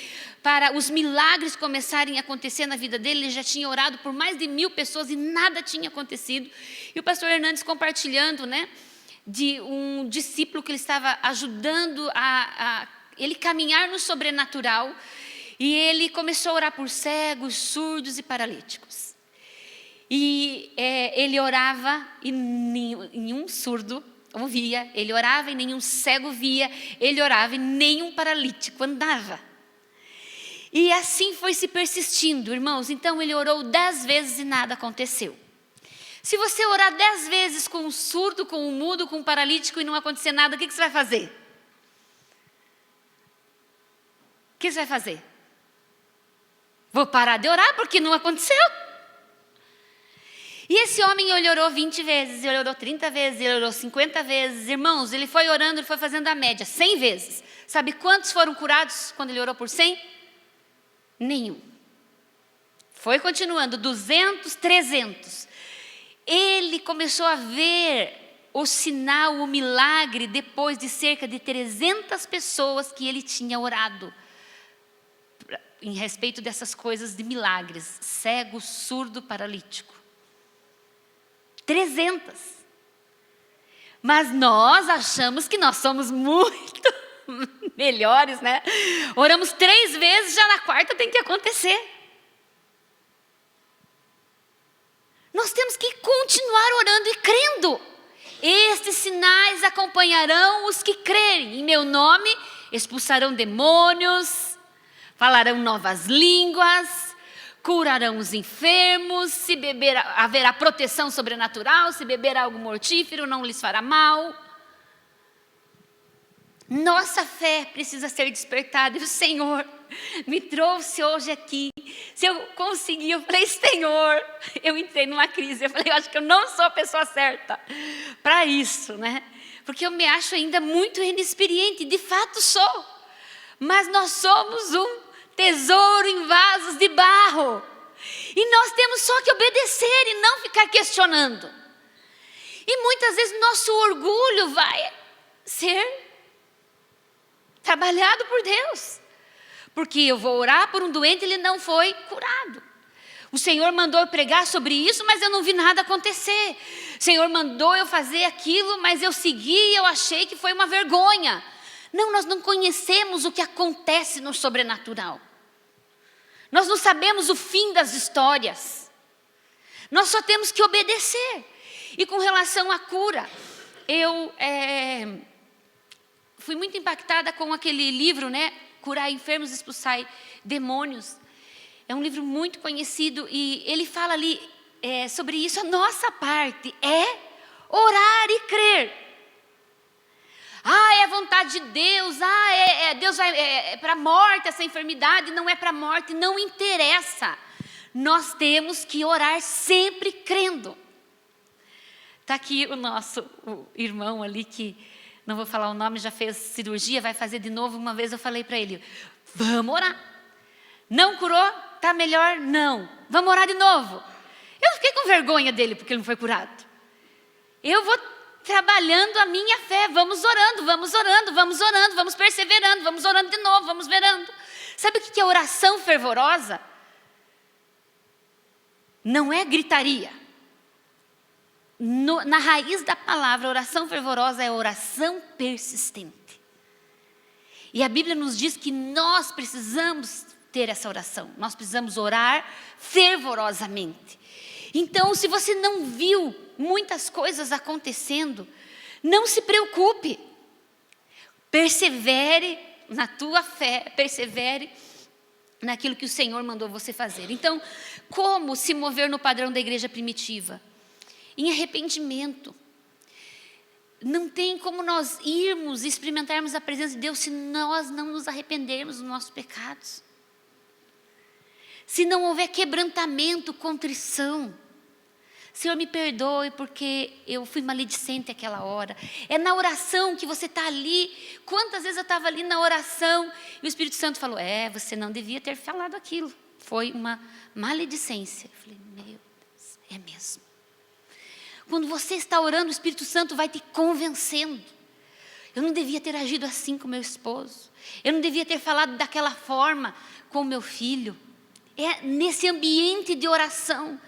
para os milagres começarem a acontecer na vida dele, ele já tinha orado por mais de 1000 pessoas e nada tinha acontecido. E o pastor Hernandes compartilhando, né, de um discípulo que ele estava ajudando a ele caminhar no sobrenatural, e ele começou a orar por cegos, surdos e paralíticos. E ele orava e nenhum surdo ouvia, ele orava e nenhum cego via, ele orava e nenhum paralítico andava. E assim foi se persistindo, irmãos. Então ele orou 10 vezes e nada aconteceu. Se você orar 10 vezes com um surdo, com um mudo, com um paralítico e não acontecer nada, o que você vai fazer? O que você vai fazer? Vou parar de orar porque não aconteceu. E esse homem, ele orou 20 vezes, ele orou 30 vezes, ele orou 50 vezes. Irmãos, ele foi orando, ele foi fazendo a média, 100 vezes. Sabe quantos foram curados quando ele orou por 100? Nenhum. Foi continuando, 200, 300. Ele começou a ver o sinal, o milagre, depois de cerca de 300 pessoas que ele tinha orado em respeito dessas coisas de milagres, cego, surdo, paralítico. 300. Mas nós achamos que nós somos muito melhores, né? Oramos 3 vezes, já na 4ª tem que acontecer. Nós temos que continuar orando e crendo. Estes sinais acompanharão os que crerem. Em meu nome expulsarão demônios, falarão novas línguas, curarão os enfermos, se beber haverá proteção sobrenatural, se beber algo mortífero não lhes fará mal. Nossa fé precisa ser despertada. E o Senhor me trouxe hoje aqui. Se eu conseguir, eu falei, Senhor, eu entrei numa crise. Eu falei, eu acho que eu não sou a pessoa certa para isso, né? Porque eu me acho ainda muito inexperiente. De fato sou. Mas nós somos um tesouro em vasos de barro. E nós temos só que obedecer e não ficar questionando. E muitas vezes nosso orgulho vai ser trabalhado por Deus. Porque eu vou orar por um doente e ele não foi curado. O Senhor mandou eu pregar sobre isso, mas eu não vi nada acontecer. O Senhor mandou eu fazer aquilo, mas eu segui e eu achei que foi uma vergonha. Não, nós não conhecemos o que acontece no sobrenatural. Nós não sabemos o fim das histórias. Nós só temos que obedecer. E com relação à cura, eu fui muito impactada com aquele livro, né? Curar enfermos, expulsar demônios. É um livro muito conhecido e ele fala ali sobre isso. A nossa parte é orar e crer. É a vontade de Deus. Deus vai para a morte essa enfermidade. Não é para a morte, não interessa. Nós temos que orar sempre crendo. Está aqui o irmão ali que, não vou falar o nome, já fez cirurgia, vai fazer de novo. Uma vez eu falei para ele, vamos orar. Não curou? Está melhor? Não. Vamos orar de novo. Eu fiquei com vergonha dele porque ele não foi curado. Eu vou trabalhando a minha fé, vamos orando, vamos orando, vamos orando, vamos perseverando, vamos orando de novo, vamos orando. Sabe o que é oração fervorosa? Não é gritaria. Na raiz da palavra, oração fervorosa é oração persistente. E a Bíblia nos diz que nós precisamos ter essa oração. Nós precisamos orar fervorosamente. Então, se você não viu muitas coisas acontecendo, não se preocupe. Persevere na tua fé, persevere naquilo que o Senhor mandou você fazer. Então, como se mover no padrão da igreja primitiva? Em arrependimento. Não tem como nós irmos e experimentarmos a presença de Deus se nós não nos arrependermos dos nossos pecados. Se não houver quebrantamento, contrição. Senhor, me perdoe porque eu fui maledicente aquela hora. É na oração que você está ali. Quantas vezes eu estava ali na oração e o Espírito Santo falou, você não devia ter falado aquilo. Foi uma maledicência. Eu falei, meu Deus, é mesmo. Quando você está orando, o Espírito Santo vai te convencendo. Eu não devia ter agido assim com meu esposo. Eu não devia ter falado daquela forma com meu filho. É nesse ambiente de oração.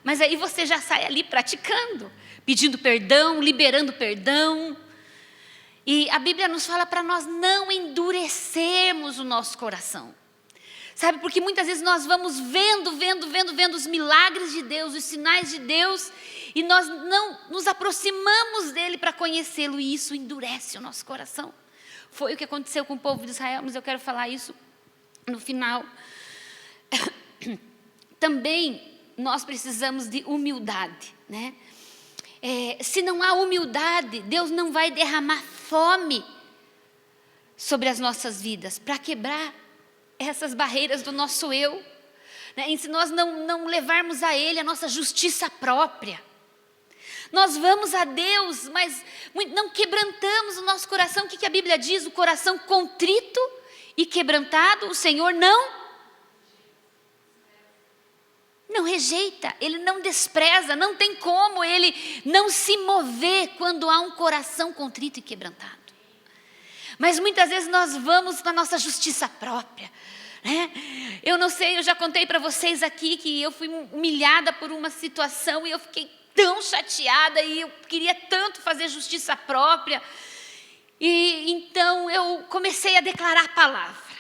Mas aí você já sai ali praticando, pedindo perdão, liberando perdão. E a Bíblia nos fala para nós não endurecermos o nosso coração. Sabe, porque muitas vezes nós vamos vendo os milagres de Deus, os sinais de Deus, e nós não nos aproximamos dele para conhecê-lo, e isso endurece o nosso coração. Foi o que aconteceu com o povo de Israel, mas eu quero falar isso no final. Também nós precisamos de humildade, né? Se não há humildade, Deus não vai derramar fome sobre as nossas vidas, para quebrar essas barreiras do nosso eu, né? E se nós não levarmos a Ele a nossa justiça própria, nós vamos a Deus, mas não quebrantamos o nosso coração. O que a Bíblia diz? O coração contrito e quebrantado, o Senhor não rejeita, Ele não despreza, não tem como Ele não se mover quando há um coração contrito e quebrantado. Mas muitas vezes nós vamos na nossa justiça própria, né? Eu não sei, eu já contei para vocês aqui que eu fui humilhada por uma situação e eu fiquei tão chateada e eu queria tanto fazer justiça própria. E então eu comecei a declarar a palavra,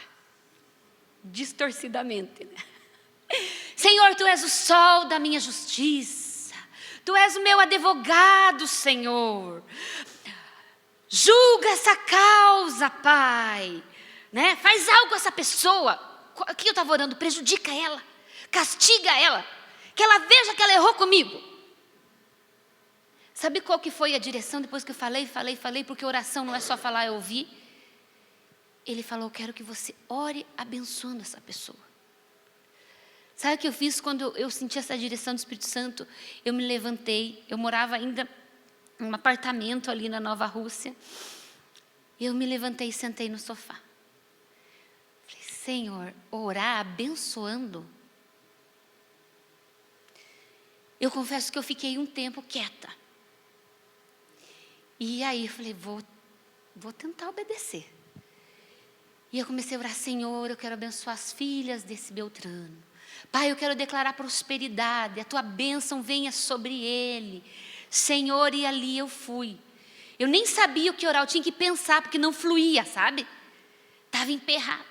distorcidamente, né? Senhor, Tu és o sol da minha justiça, Tu és o meu advogado, Senhor. Julga essa causa, Pai, né? Faz algo com essa pessoa. Aqui eu estava orando, prejudica ela, castiga ela, que ela veja que ela errou comigo. Sabe qual que foi a direção depois que eu falei, porque oração não é só falar e ouvir. Ele falou, eu quero que você ore abençoando essa pessoa. Sabe o que eu fiz quando eu senti essa direção do Espírito Santo? Eu me levantei, eu morava ainda em um apartamento ali na Nova Rússia. Eu me levantei e sentei no sofá. Falei, Senhor, orar abençoando? Eu confesso que eu fiquei um tempo quieta. E aí eu falei, vou tentar obedecer. E eu comecei a orar, Senhor, eu quero abençoar as filhas desse Beltrano. Pai, eu quero declarar prosperidade, a Tua bênção venha sobre ele. Senhor, e ali eu fui. Eu nem sabia o que orar, eu tinha que pensar, porque não fluía, sabe? Estava emperrado.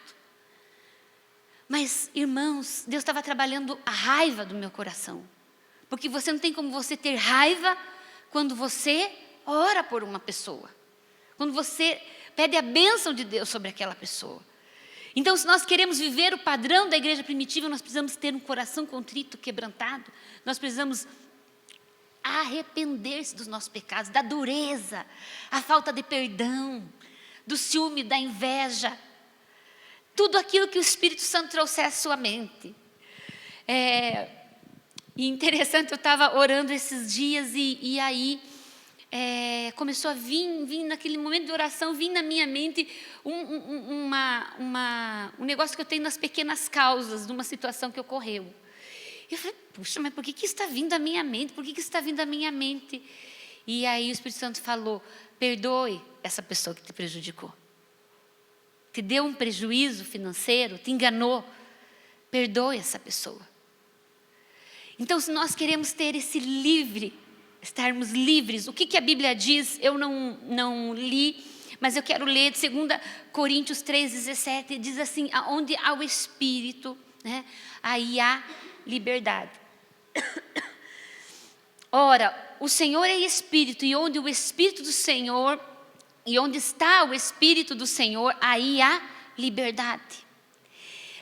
Mas, irmãos, Deus estava trabalhando a raiva do meu coração. Porque você não tem como você ter raiva quando você ora por uma pessoa. Quando você pede a bênção de Deus sobre aquela pessoa. Então, se nós queremos viver o padrão da igreja primitiva, nós precisamos ter um coração contrito, quebrantado. Nós precisamos arrepender-se dos nossos pecados, da dureza, a falta de perdão, do ciúme, da inveja. Tudo aquilo que o Espírito Santo trouxer à sua mente. E interessante, eu estava orando esses dias e aí começou a vir naquele momento de oração, vir na minha mente um negócio que eu tenho nas pequenas causas de uma situação que ocorreu. E eu falei, puxa, mas por que isso está vindo à minha mente? Por que isso está vindo à minha mente? E aí o Espírito Santo falou, perdoe essa pessoa que te prejudicou. Te deu um prejuízo financeiro, te enganou. Perdoe essa pessoa. Então, se nós queremos ter esse estarmos livres, o que a Bíblia diz, eu não li, mas eu quero ler de 2 Coríntios 3,17, diz assim, onde há o Espírito, né, aí há liberdade. Ora, o Senhor é Espírito, e onde o Espírito do Senhor, e onde está o Espírito do Senhor, aí há liberdade.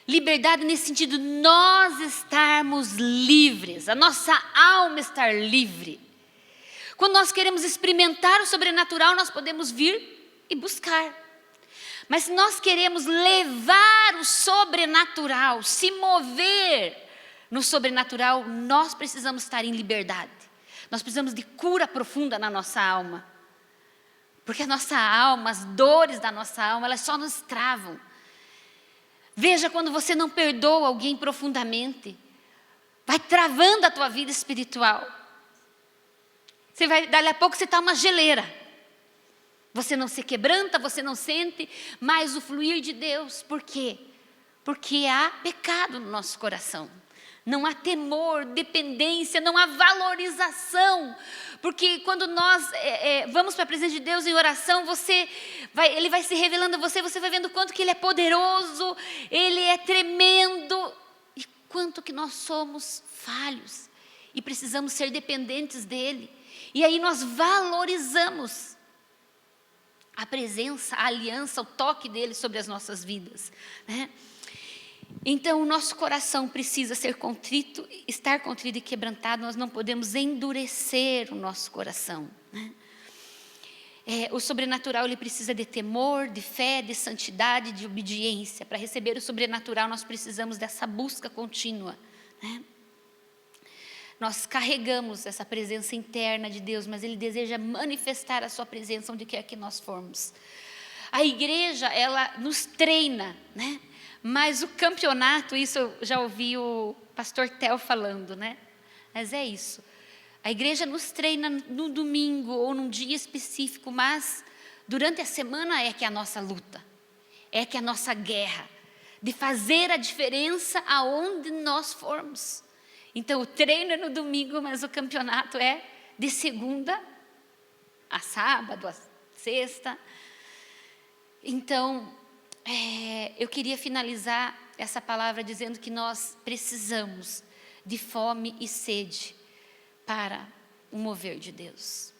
Liberdade nesse sentido, nós estarmos livres, a nossa alma estar livre. Quando nós queremos experimentar o sobrenatural, nós podemos vir e buscar. Mas se nós queremos levar o sobrenatural, se mover no sobrenatural, nós precisamos estar em liberdade. Nós precisamos de cura profunda na nossa alma. Porque a nossa alma, as dores da nossa alma, elas só nos travam. Veja quando você não perdoa alguém profundamente, vai travando a tua vida espiritual. Dali a pouco você está uma geleira. Você não se quebranta, você não sente mais o fluir de Deus. Por quê? Porque há pecado no nosso coração. Não há temor, dependência, não há valorização. Porque quando nós vamos para a presença de Deus em oração, Ele vai se revelando a você, você vai vendo quanto que Ele é poderoso, Ele é tremendo. E quanto que nós somos falhos. E precisamos ser dependentes dEle. E aí nós valorizamos a presença, a aliança, o toque dEle sobre as nossas vidas, né? Então, o nosso coração precisa estar contrito e quebrantado. Nós não podemos endurecer o nosso coração, né? O sobrenatural, ele precisa de temor, de fé, de santidade, de obediência. Para receber o sobrenatural, nós precisamos dessa busca contínua, né? Nós carregamos essa presença interna de Deus, mas Ele deseja manifestar a sua presença onde quer que nós formos. A igreja, ela nos treina, né? Mas o campeonato, isso eu já ouvi o pastor Theo falando, né? Mas é isso. A igreja nos treina no domingo ou num dia específico, mas durante a semana é que é a nossa luta, é que é a nossa guerra, de fazer a diferença aonde nós formos. Então, o treino é no domingo, mas o campeonato é de segunda a sábado, a sexta. Então, eu queria finalizar essa palavra dizendo que nós precisamos de fome e sede para o mover de Deus.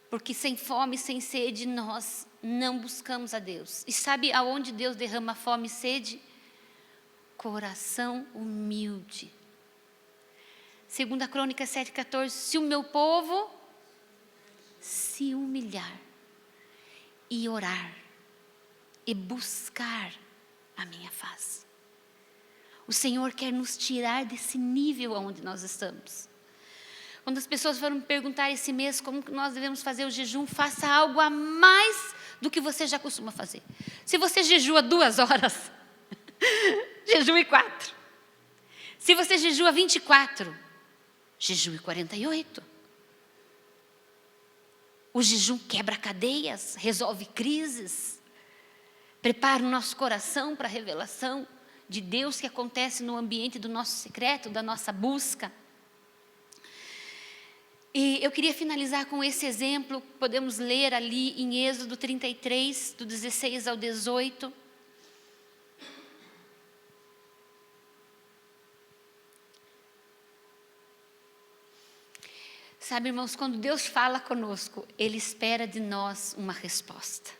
Porque sem fome e sem sede, nós não buscamos a Deus. E sabe aonde Deus derrama fome e sede? Coração humilde. 2 Crônicas 7,14, se o meu povo se humilhar e orar e buscar a minha face. O Senhor quer nos tirar desse nível onde nós estamos. Quando as pessoas foram me perguntar esse mês como que nós devemos fazer o jejum, faça algo a mais do que você já costuma fazer. Se você jejua 2 horas, jejue 4. Se você jejua 24, jejue 48. O jejum quebra cadeias, resolve crises, prepara o nosso coração para a revelação de Deus que acontece no ambiente do nosso secreto, da nossa busca. E eu queria finalizar com esse exemplo, podemos ler ali em Êxodo 33, do 16 ao 18. Sabe, irmãos, quando Deus fala conosco, Ele espera de nós uma resposta.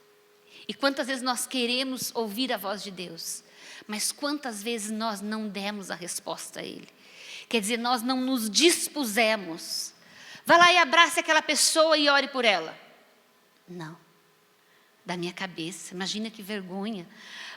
E quantas vezes nós queremos ouvir a voz de Deus, mas quantas vezes nós não demos a resposta a Ele. Quer dizer, nós não nos dispusemos. Vá lá e abrace aquela pessoa e ore por ela. Não. Da minha cabeça, imagina que vergonha.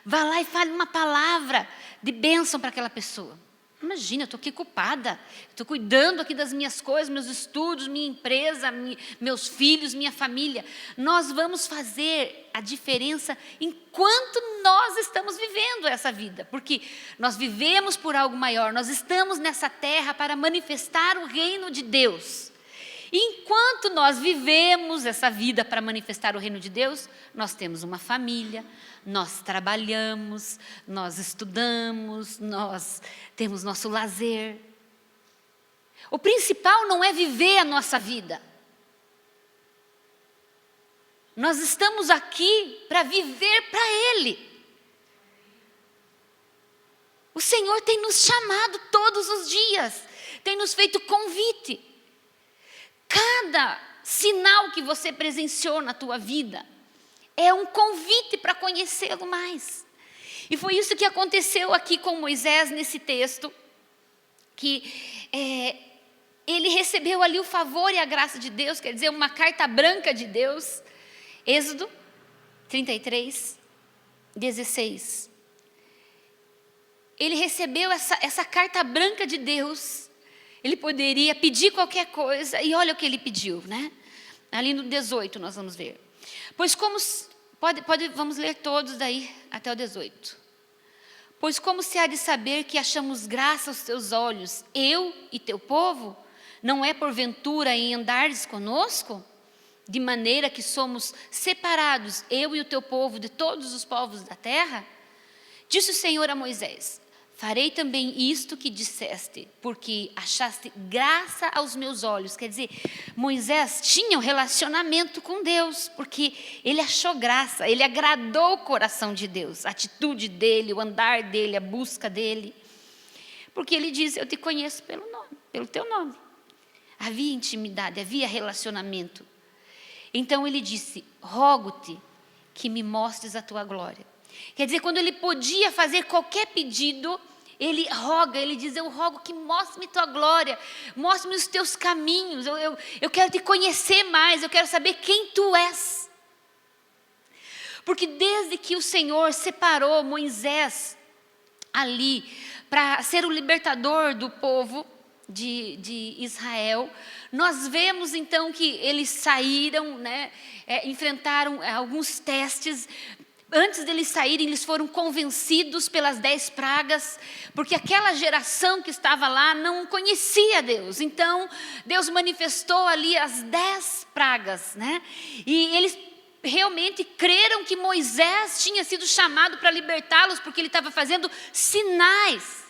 Vá lá e fale uma palavra de bênção para aquela pessoa. Imagina, eu estou aqui culpada, estou cuidando aqui das minhas coisas, meus estudos, minha empresa, meus filhos, minha família. Nós vamos fazer a diferença enquanto nós estamos vivendo essa vida, porque nós vivemos por algo maior, nós estamos nessa terra para manifestar o reino de Deus. E enquanto nós vivemos essa vida para manifestar o reino de Deus, nós temos uma família, nós trabalhamos, nós estudamos, nós temos nosso lazer. O principal não é viver a nossa vida. Nós estamos aqui para viver para Ele. O Senhor tem nos chamado todos os dias, tem nos feito convite. Cada sinal que você presenciou na tua vida é um convite para conhecê-lo mais. E foi isso que aconteceu aqui com Moisés nesse texto, que ele recebeu ali o favor e a graça de Deus, quer dizer, uma carta branca de Deus. Êxodo 33, 16. Ele recebeu essa carta branca de Deus. Ele poderia pedir qualquer coisa, e olha o que ele pediu, né? Ali no 18 nós vamos ver. Pois como, vamos ler todos daí até o 18. Pois como se há de saber que achamos graça aos teus olhos, eu e teu povo, Não é porventura em andares conosco? De maneira que somos separados, eu e o teu povo, de todos os povos da terra? Disse o Senhor a Moisés: farei também isto que disseste, porque achaste graça aos meus olhos. Quer dizer, Moisés tinha um relacionamento com Deus, porque ele achou graça, ele agradou o coração de Deus, a atitude dele, o andar dele, a busca dele. Porque ele diz: eu te conheço pelo nome, pelo teu nome. Havia intimidade, havia relacionamento. Então ele disse: rogo-te que me mostres a tua glória. Quer dizer, quando ele podia fazer qualquer pedido, ele roga, ele diz: eu rogo que mostre-me tua glória, mostre-me os teus caminhos, eu quero te conhecer mais, eu quero saber quem tu és. Porque desde que o Senhor separou Moisés ali, para ser o libertador do povo de Israel, nós vemos então que eles saíram, enfrentaram alguns testes. Antes deles saírem, eles foram convencidos pelas 10 pragas, porque aquela geração que estava lá não conhecia Deus. Então, Deus manifestou ali as 10 pragas, e eles realmente creram que Moisés tinha sido chamado para libertá-los, porque ele estava fazendo sinais,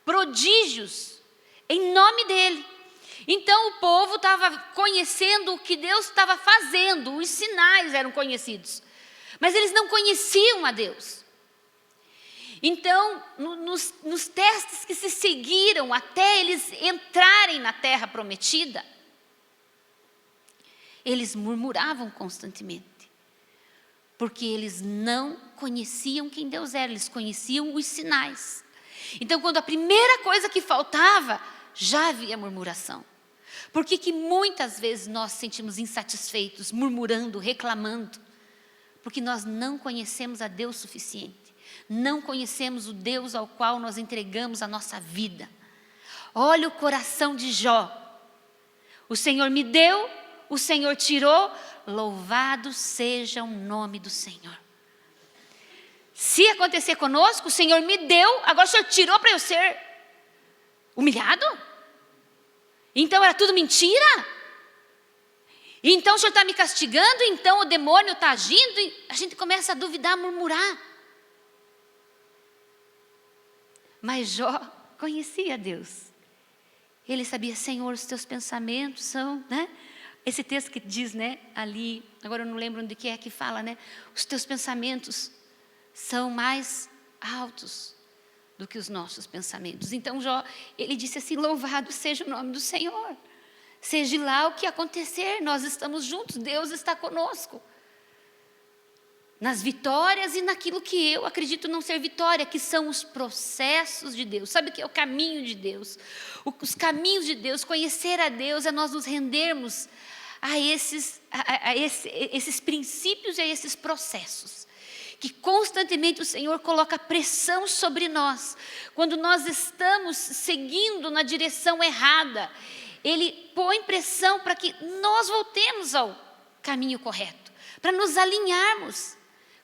prodígios, em nome dele. Então o povo estava conhecendo o que Deus estava fazendo, os sinais eram conhecidos, mas eles não conheciam a Deus. Então, nos testes que se seguiram até eles entrarem na terra prometida, eles murmuravam constantemente, porque eles não conheciam quem Deus era, eles conheciam os sinais. Então, quando a primeira coisa que faltava, já havia murmuração. Por que muitas vezes nós sentimos insatisfeitos, murmurando, reclamando? Porque nós não conhecemos a Deus suficiente. Não conhecemos o Deus ao qual nós entregamos a nossa vida. Olha o coração de Jó. O Senhor me deu, o Senhor tirou, louvado seja o nome do Senhor. Se acontecer conosco, o Senhor me deu, agora o Senhor tirou para eu ser humilhado? Então era tudo mentira? Então o Senhor está me castigando, então o demônio está agindo, e a gente começa a duvidar, a murmurar. Mas Jó conhecia Deus. Ele sabia: Senhor, os teus pensamentos são, esse texto que diz, ali, agora eu não lembro onde que fala, os teus pensamentos são mais altos do que os nossos pensamentos. Então Jó, ele disse assim: louvado seja o nome do Senhor. Seja lá o que acontecer, nós estamos juntos, Deus está conosco. Nas vitórias e naquilo que eu acredito não ser vitória, que são os processos de Deus. Sabe o que é o caminho de Deus? Os caminhos de Deus, conhecer a Deus, é nós nos rendermos a esses princípios e a esses processos. Que constantemente o Senhor coloca pressão sobre nós. Quando nós estamos seguindo na direção errada, Ele põe pressão para que nós voltemos ao caminho correto. Para nos alinharmos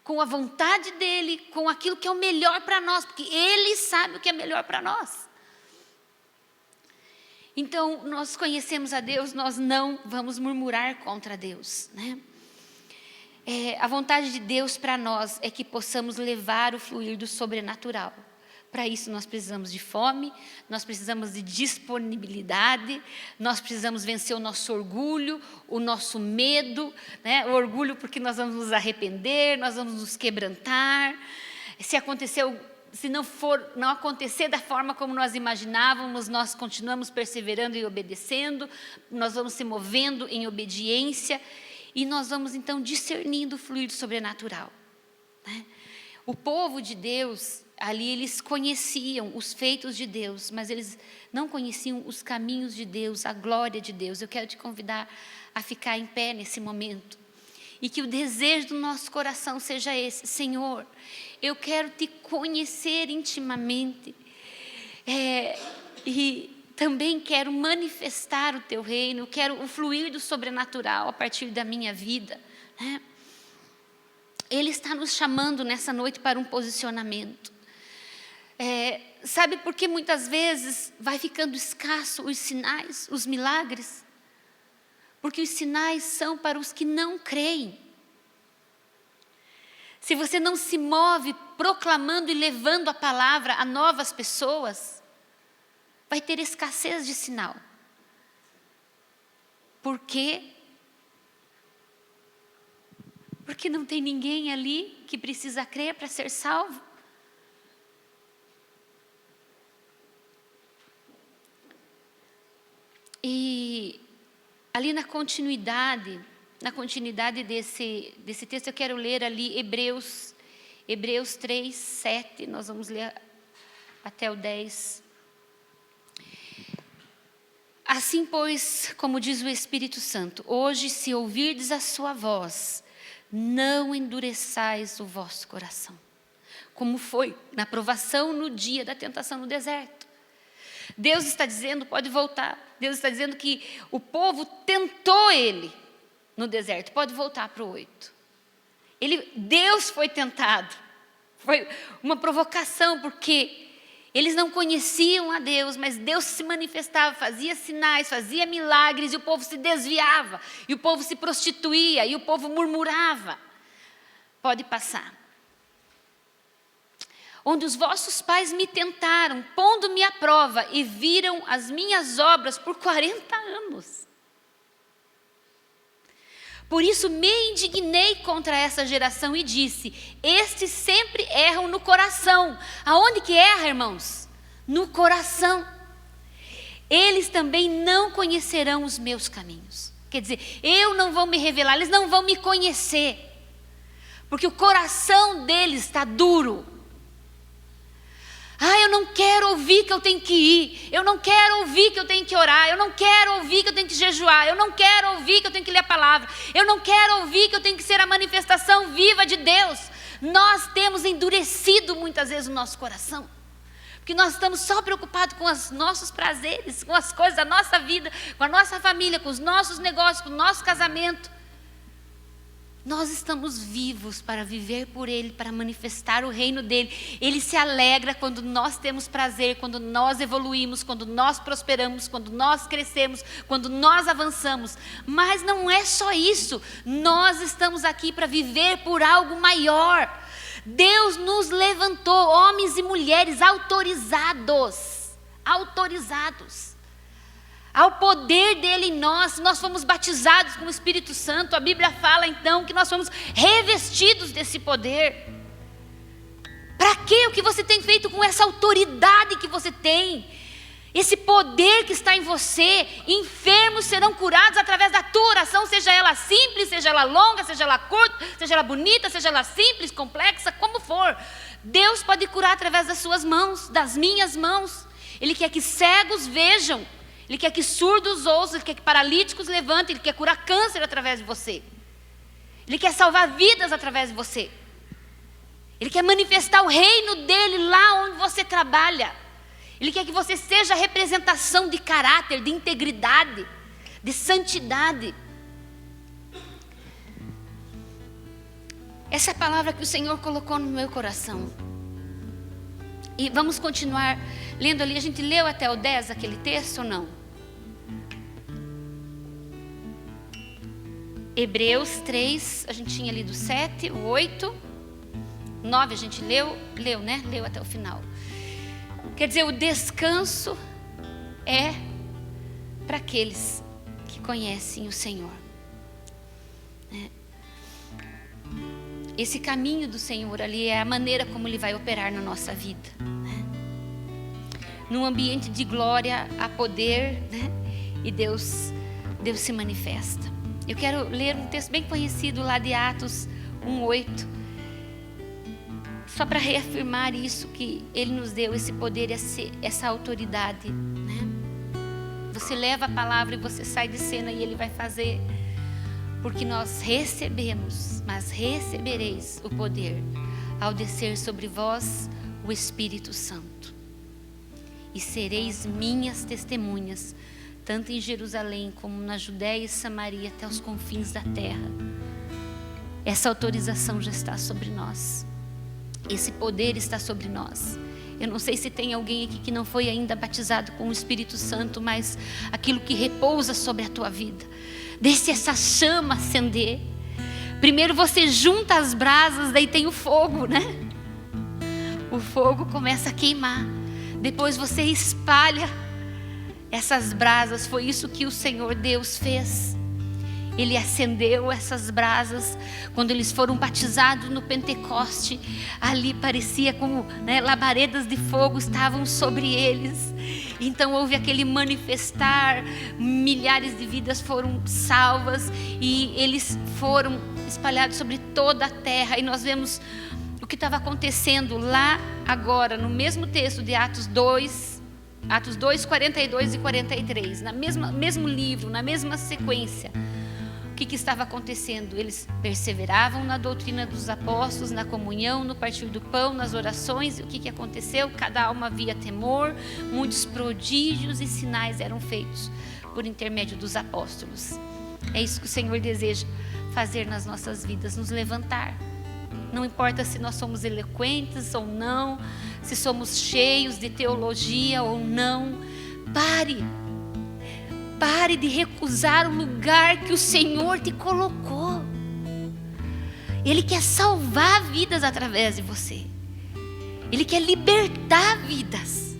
com a vontade dEle, com aquilo que é o melhor para nós. Porque Ele sabe o que é melhor para nós. Então, nós conhecemos a Deus, nós não vamos murmurar contra Deus, a vontade de Deus para nós é que possamos levar o fluir do sobrenatural. Para isso nós precisamos de fome, nós precisamos de disponibilidade, nós precisamos vencer o nosso orgulho, o nosso medo, o orgulho porque nós vamos nos arrepender, nós vamos nos quebrantar. Se não acontecer da forma como nós imaginávamos, nós continuamos perseverando e obedecendo, nós vamos se movendo em obediência. E nós vamos então discernindo o fluido sobrenatural. O povo de Deus, ali eles conheciam os feitos de Deus, mas eles não conheciam os caminhos de Deus, a glória de Deus. Eu quero te convidar a ficar em pé nesse momento. E que o desejo do nosso coração seja esse: Senhor, eu quero te conhecer intimamente. E também quero manifestar o teu reino, quero o fluir do sobrenatural a partir da minha vida. Ele está nos chamando nessa noite para um posicionamento. Sabe por que muitas vezes vai ficando escasso os sinais, os milagres? Porque os sinais são para os que não creem. Se você não se move proclamando e levando a palavra a novas pessoas, vai ter escassez de sinal. Por quê? Porque não tem ninguém ali que precisa crer para ser salvo. E ali na continuidade desse texto, eu quero ler ali Hebreus 3, 7, nós vamos ler até o 10. Assim, pois, como diz o Espírito Santo, hoje, se ouvirdes a sua voz, não endureçais o vosso coração, como foi na provação no dia da tentação no deserto. Deus está dizendo, pode voltar, Deus está dizendo que o povo tentou ele no deserto, pode voltar para o 8. Deus foi tentado, foi uma provocação, porque eles não conheciam a Deus, mas Deus se manifestava, fazia sinais, fazia milagres, e o povo se desviava, e o povo se prostituía, e o povo murmurava. Pode passar. Onde os vossos pais me tentaram, pondo-me à prova, e viram as minhas obras por 40 anos. Por isso me indignei contra essa geração e disse, estes sempre erram no coração. Aonde que erra, irmãos? No coração. Eles também não conhecerão os meus caminhos. Quer dizer, eu não vou me revelar, eles não vão me conhecer. Porque o coração deles está duro. Eu não quero ouvir que eu tenho que ir. Eu não quero ouvir que eu tenho que orar. Eu não quero ouvir que eu tenho que jejuar. Eu não quero ouvir que eu tenho que ler a palavra. Eu não quero ouvir que eu tenho que ser a manifestação viva de Deus. Nós temos endurecido muitas vezes o nosso coração. Porque nós estamos só preocupados com os nossos prazeres, com as coisas da nossa vida, com a nossa família, com os nossos negócios, com o nosso casamento. Nós estamos vivos para viver por Ele, para manifestar o reino dEle. Ele se alegra quando nós temos prazer, quando nós evoluímos, quando nós prosperamos, quando nós crescemos, quando nós avançamos. Mas não é só isso. Nós estamos aqui para viver por algo maior. Deus nos levantou, homens e mulheres autorizados. Ao poder dele em nós fomos batizados com o Espírito Santo. A Bíblia fala então que nós fomos revestidos desse poder. Para quê? O que você tem feito com essa autoridade que você tem? Esse poder que está em você. Enfermos serão curados através da tua oração, seja ela simples, seja ela longa, seja ela curta, seja ela bonita, seja ela simples, complexa, como for. Deus pode curar através das suas mãos, das minhas mãos. Ele quer que cegos vejam. Ele quer que surdos ouçam, Ele quer que paralíticos levantem, Ele quer curar câncer através de você. Ele quer salvar vidas através de você. Ele quer manifestar o reino dEle lá onde você trabalha. Ele quer que você seja a representação de caráter, de integridade, de santidade. Essa é a palavra que o Senhor colocou no meu coração. E vamos continuar lendo ali. A gente leu até o 10 aquele texto ou não? Hebreus 3, a gente tinha lido 7, o 8, 9 a gente leu, né? Leu até o final. Quer dizer, o descanso é para aqueles que conhecem o Senhor. Esse caminho do Senhor ali é a maneira como Ele vai operar na nossa vida. Num ambiente de glória, há poder, né? E Deus se manifesta. Eu quero ler um texto bem conhecido lá de Atos 1:8. Só para reafirmar isso, que Ele nos deu esse poder, essa autoridade, né? Você leva a palavra e você sai de cena e Ele vai fazer. Porque nós recebemos, mas recebereis o poder ao descer sobre vós o Espírito Santo. E sereis minhas testemunhas, tanto em Jerusalém como na Judéia e Samaria, até os confins da terra. Essa autorização já está sobre nós. Esse poder está sobre nós. Eu não sei se tem alguém aqui que não foi ainda batizado com o Espírito Santo, mas aquilo que repousa sobre a tua vida, deixe essa chama acender. Primeiro você junta as brasas, daí tem o fogo, né? O fogo começa a queimar. Depois você espalha essas brasas. Foi isso que o Senhor Deus fez. Ele acendeu essas brasas. Quando eles foram batizados no Pentecoste, ali parecia como, né, labaredas de fogo estavam sobre eles. Então houve aquele manifestar, milhares de vidas foram salvas e eles foram espalhados sobre toda a terra. E nós vemos o que estava acontecendo lá agora, no mesmo texto de Atos 2, 42 e 43, mesmo livro, na mesma sequência. O que estava acontecendo? Eles perseveravam na doutrina dos apóstolos, na comunhão, no partir do pão, nas orações. E o que aconteceu? Cada alma via temor, muitos prodígios e sinais eram feitos por intermédio dos apóstolos. É isso que o Senhor deseja fazer nas nossas vidas, nos levantar. Não importa se nós somos eloquentes ou não, se somos cheios de teologia ou não. Pare de recusar o lugar que o Senhor te colocou. Ele quer salvar vidas através de você. Ele quer libertar vidas.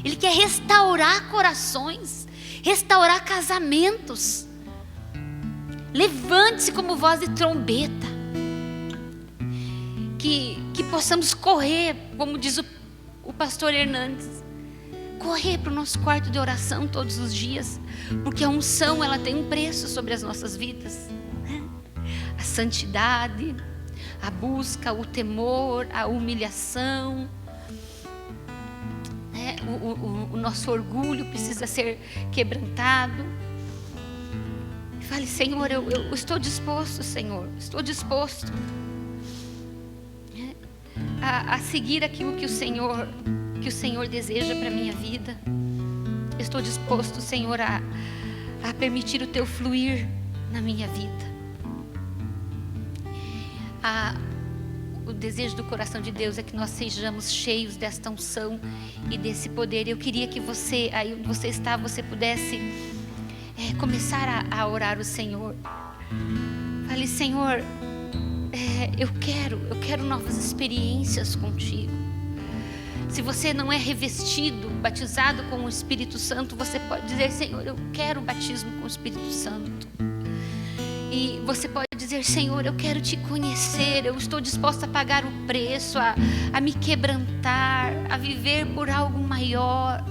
Ele quer restaurar corações, restaurar casamentos. Levante-se como voz de trombeta. Que possamos correr, como diz o pastor Hernandes, correr para o nosso quarto de oração todos os dias, porque a unção, ela tem um preço sobre as nossas vidas, né? A santidade, a busca, o temor, a humilhação, né? O nosso orgulho precisa ser quebrantado. Fale: Senhor, eu estou disposto, Senhor, estou disposto a seguir aquilo que o Senhor deseja para a minha vida. Eu estou disposto, Senhor, a permitir o Teu fluir na minha vida. O desejo do coração de Deus é que nós sejamos cheios desta unção e desse poder. Eu queria que você, aí onde você está, você pudesse começar a orar o Senhor. Fale: Senhor, eu quero novas experiências contigo. Se você não é revestido, batizado com o Espírito Santo, você pode dizer: Senhor, eu quero o batismo com o Espírito Santo. E você pode dizer: Senhor, eu quero te conhecer, eu estou disposta a pagar o preço, a me quebrantar, a viver por algo maior.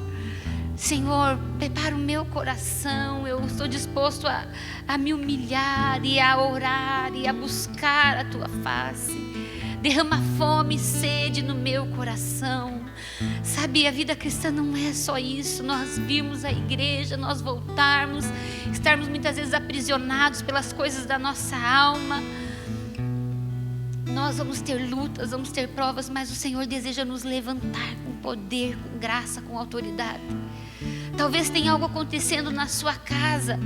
Senhor, prepara o meu coração, eu estou disposto a me humilhar e a orar e a buscar a Tua face. Derrama fome e sede no meu coração. Sabe, a vida cristã não é só isso, nós virmos a igreja, nós voltarmos, estarmos muitas vezes aprisionados pelas coisas da nossa alma. Nós vamos ter lutas, vamos ter provas, mas o Senhor deseja nos levantar com poder, com graça, com autoridade. Talvez tenha algo acontecendo na sua casa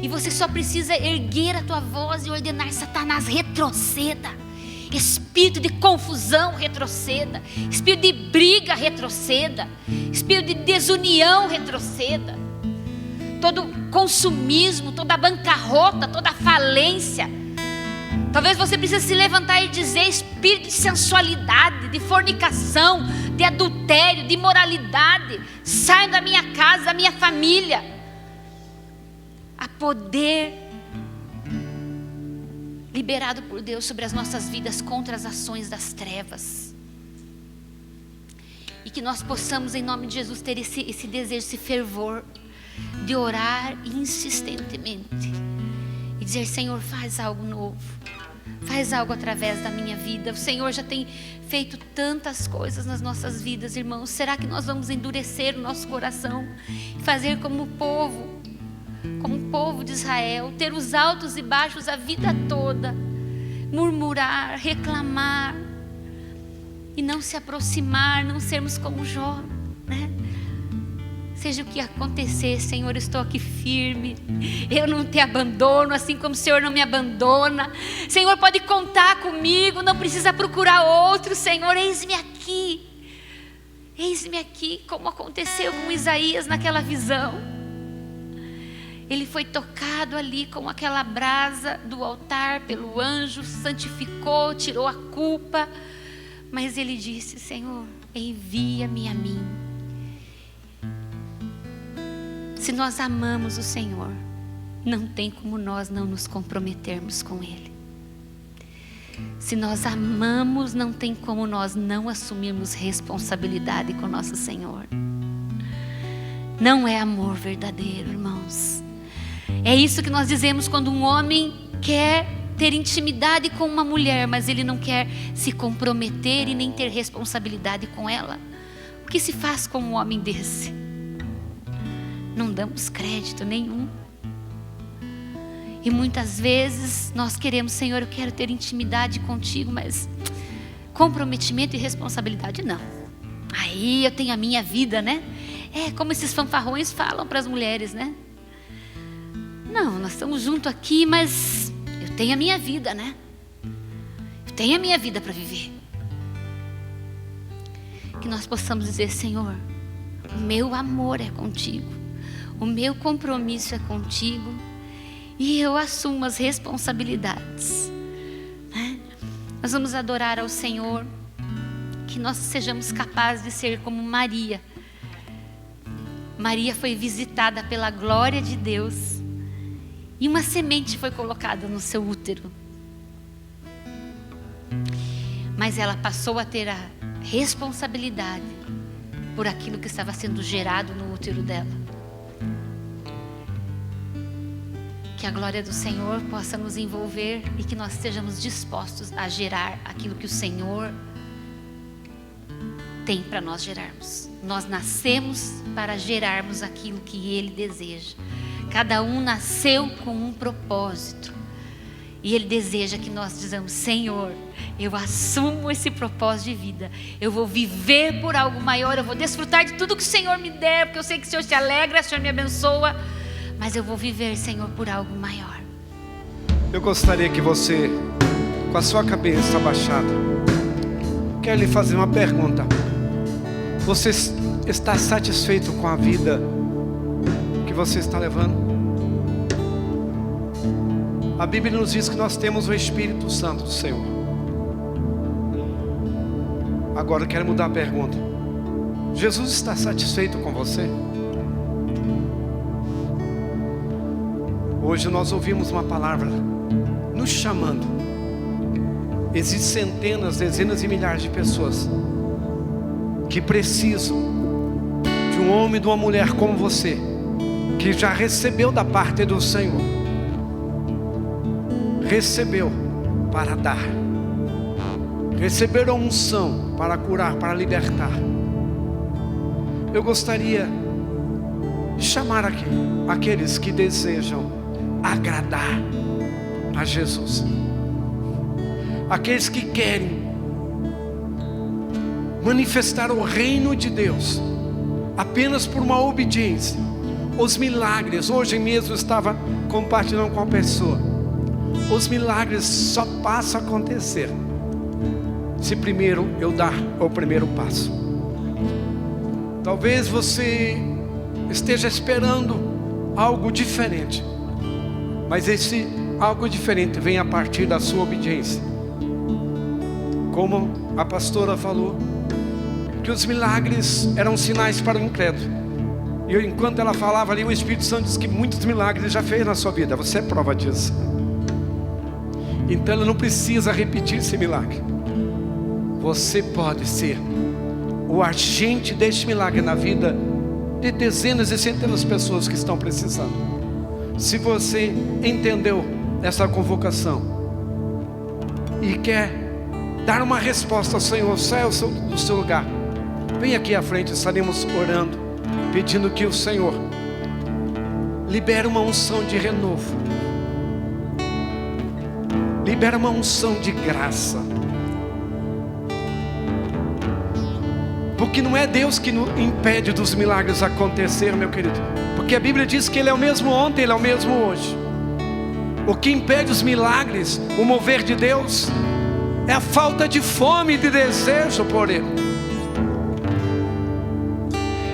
e você só precisa erguer a tua voz e ordenar: Satanás, retroceda. Espírito de confusão, retroceda. Espírito de briga, retroceda. Espírito de desunião, retroceda. Todo consumismo, toda bancarrota, toda falência. Talvez você precise se levantar e dizer: espírito de sensualidade, de fornicação, de adultério, de imoralidade, saiam da minha casa, da minha família. Há poder liberado por Deus sobre as nossas vidas contra as ações das trevas. E que nós possamos, em nome de Jesus, ter esse desejo, esse fervor de orar insistentemente e dizer: Senhor, faz algo novo, faz algo através da minha vida. O Senhor já tem feito tantas coisas nas nossas vidas, irmãos. Será que nós vamos endurecer o nosso coração e fazer como o povo de Israel, ter os altos e baixos a vida toda, murmurar, reclamar e não se aproximar, não sermos como Jó, né? Seja o que acontecer, Senhor, eu estou aqui firme, eu não te abandono, assim como o Senhor não me abandona. Senhor, pode contar comigo, não precisa procurar outro. Senhor, eis-me aqui, Eis-me aqui, como aconteceu com Isaías naquela visão. Ele foi tocado ali com aquela brasa do altar pelo anjo, santificou, tirou a culpa. Mas ele disse: Senhor, envia-me a mim. Se nós amamos o Senhor, não tem como nós não nos comprometermos com Ele. Se nós amamos, não tem como nós não assumirmos responsabilidade com nosso Senhor. Não é amor verdadeiro, irmãos. É isso que nós dizemos quando um homem quer ter intimidade com uma mulher, mas ele não quer se comprometer e nem ter responsabilidade com ela. O que se faz com um homem desse? Não damos crédito nenhum. E muitas vezes nós queremos: Senhor, eu quero ter intimidade contigo, mas comprometimento e responsabilidade não. Aí eu tenho a minha vida, né? É como esses fanfarrões falam para as mulheres, né? Não, nós estamos juntos aqui, mas eu tenho a minha vida, né? Eu tenho a minha vida para viver. Que nós possamos dizer: Senhor, o meu amor é contigo, o meu compromisso é contigo, e eu assumo as responsabilidades, né? Nós vamos adorar ao Senhor. Que nós sejamos capazes de ser como Maria. Maria foi visitada pela glória de Deus, e uma semente foi colocada no seu útero. Mas ela passou a ter a responsabilidade por aquilo que estava sendo gerado no útero dela. Que a glória do Senhor possa nos envolver e que nós estejamos dispostos a gerar aquilo que o Senhor tem para nós gerarmos. Nós nascemos para gerarmos aquilo que Ele deseja. Cada um nasceu com um propósito. E Ele deseja que nós dizemos: Senhor, eu assumo esse propósito de vida. Eu vou viver por algo maior. Eu vou desfrutar de tudo que o Senhor me der, porque eu sei que o Senhor se alegra, o Senhor me abençoa. Mas eu vou viver, Senhor, por algo maior. Eu gostaria que você, com a sua cabeça abaixada, quero lhe fazer uma pergunta. Você está satisfeito com a vida que você está levando? A Bíblia nos diz que nós temos o Espírito Santo do Senhor. Agora eu quero mudar a pergunta. Jesus está satisfeito com você? Hoje nós ouvimos uma palavra nos chamando. Existem centenas, dezenas e milhares de pessoas que precisam de um homem e de uma mulher como você, que já recebeu da parte do Senhor. Recebeu para dar. Receberam a unção para curar, para libertar. Eu gostaria de chamar aqui aqueles que desejam agradar a Jesus. Aqueles que querem manifestar o reino de Deus apenas por uma obediência. Os milagres, hoje mesmo eu estava compartilhando com uma pessoa. Os milagres só passam a acontecer se primeiro eu dar o primeiro passo. Talvez você esteja esperando algo diferente, mas esse algo diferente vem a partir da sua obediência. Como a pastora falou, que os milagres eram sinais para o incrédulo. E enquanto ela falava ali, o Espírito Santo disse que muitos milagres ele já fez na sua vida. Você é prova disso. Então ela não precisa repetir esse milagre. Você pode ser o agente deste milagre na vida de dezenas e centenas de pessoas que estão precisando. Se você entendeu essa convocação e quer dar uma resposta ao Senhor, saia do seu lugar. Vem aqui à frente, estaremos orando, pedindo que o Senhor libere uma unção de renovo. Libera uma unção de graça. Porque não é Deus que nos impede dos milagres acontecer, meu querido. Porque a Bíblia diz que Ele é o mesmo ontem, Ele é o mesmo hoje. O que impede os milagres, o mover de Deus, é a falta de fome e de desejo por Ele.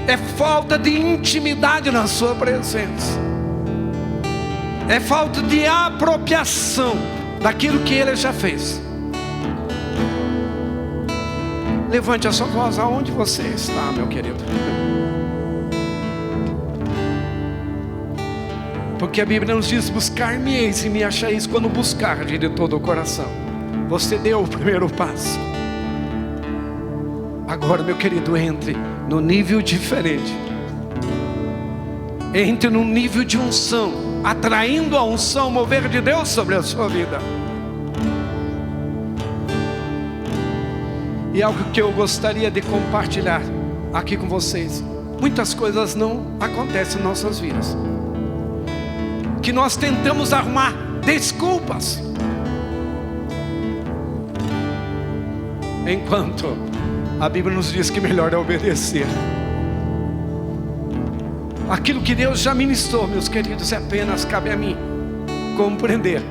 é falta de intimidade na sua presença, é falta de apropriação daquilo que Ele já fez. Levante a sua voz aonde você está, meu querido. Porque a Bíblia nos diz: buscar-me-eis e me achareis quando buscar de todo o coração. Você deu o primeiro passo. Agora, meu querido, entre no nível diferente. Entre no nível de unção, atraindo a unção, o mover de Deus sobre a sua vida. E algo que eu gostaria de compartilhar aqui com vocês: muitas coisas não acontecem em nossas vidas, que nós tentamos arrumar desculpas, enquanto a Bíblia nos diz que melhor é obedecer. Aquilo que Deus já ministrou, meus queridos, apenas cabe a mim compreender.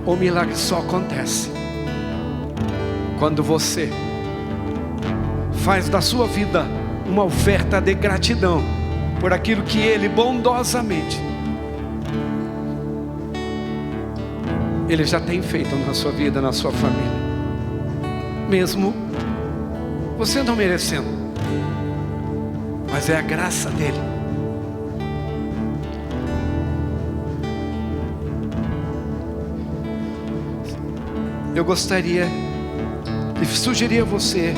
O milagre só acontece quando você faz da sua vida uma oferta de gratidão por aquilo que Ele bondosamente Ele já tem feito na sua vida, na sua família, mesmo você não merecendo, mas é a graça dEle. Eu gostaria de sugerir a você,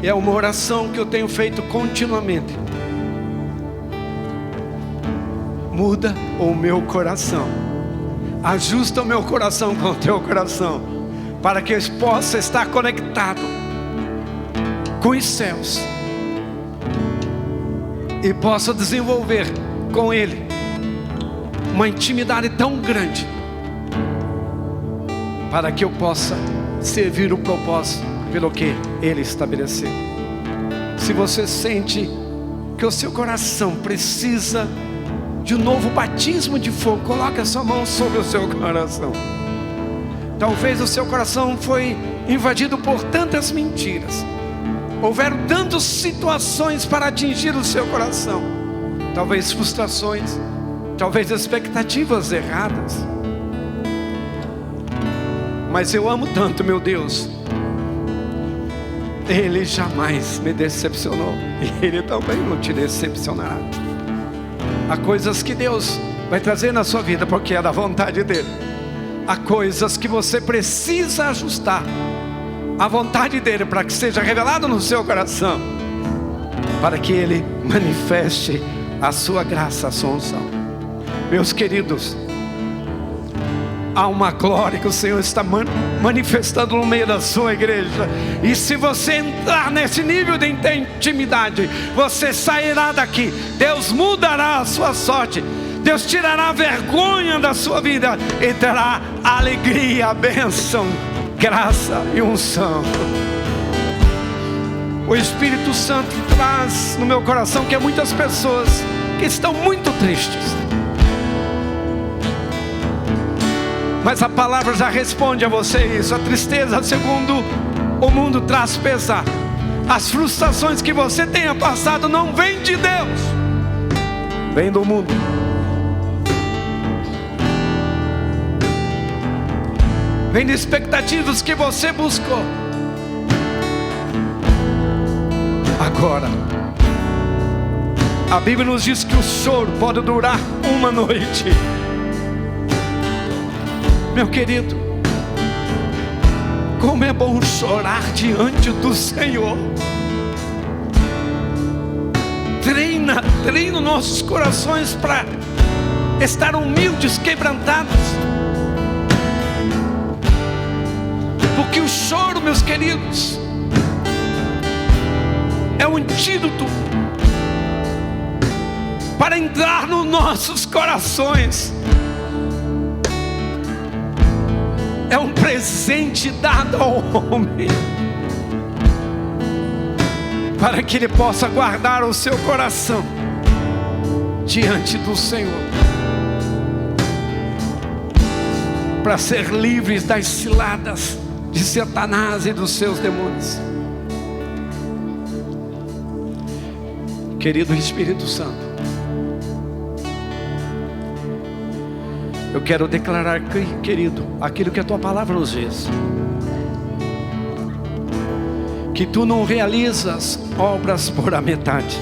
é uma oração que eu tenho feito continuamente: muda o meu coração, ajusta o meu coração com o teu coração, para que eu possa estar conectado com os céus e possa desenvolver com Ele uma intimidade tão grande, para que eu possa servir o propósito pelo que Ele estabeleceu. Se você sente que o seu coração precisa de um novo batismo de fogo, coloque a sua mão sobre o seu coração. Talvez o seu coração foi invadido por tantas mentiras, houveram tantas situações para atingir o seu coração, talvez frustrações, talvez expectativas erradas. Mas eu amo tanto meu Deus, Ele jamais me decepcionou, e Ele também não te decepcionará. Há coisas que Deus vai trazer na sua vida porque é da vontade dEle. Há coisas que você precisa ajustar à vontade dEle, para que seja revelado no seu coração, para que Ele manifeste a sua graça, a sua unção. Meus queridos, há uma glória que o Senhor está manifestando no meio da sua igreja. E se você entrar nesse nível de intimidade, você sairá daqui. Deus mudará a sua sorte. Deus tirará a vergonha da sua vida e terá alegria, bênção, graça e unção. O Espírito Santo traz no meu coração que há muitas pessoas que estão muito tristes, mas a palavra já responde a você isso. A tristeza, segundo o mundo, traz pesar. As frustrações que você tenha passado não vêm de Deus, vem do mundo. Vem de expectativas que você buscou. Agora, a Bíblia nos diz que o choro pode durar uma noite. Meu querido, como é bom chorar diante do Senhor. Treina nossos corações para estar humildes, quebrantados. Porque o choro, meus queridos, é um antídoto para entrar nos nossos corações. É um presente dado ao homem, para que ele possa guardar o seu coração diante do Senhor, para ser livres das ciladas de Satanás e dos seus demônios. Querido Espírito Santo, eu quero declarar, querido, aquilo que a tua palavra nos diz, que tu não realizas obras por a metade,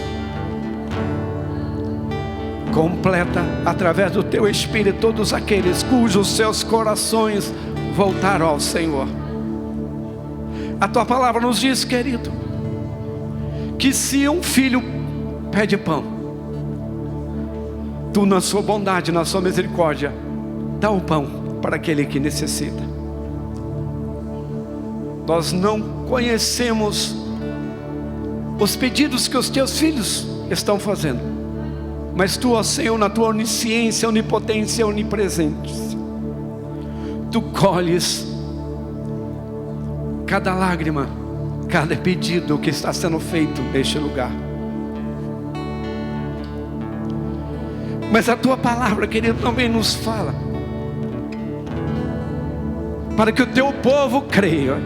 completa através do teu Espírito todos aqueles cujos seus corações voltaram ao Senhor. A tua palavra nos diz, querido, que se um filho pede pão, tu na sua bondade, na sua misericórdia, dá o pão para aquele que necessita. Nós não conhecemos os pedidos que os teus filhos estão fazendo, mas tu, ó Senhor, na tua onisciência, onipotência, onipresente, tu colhes cada lágrima, cada pedido que está sendo feito neste lugar. Mas a tua palavra, querido, também nos fala para que o teu povo creia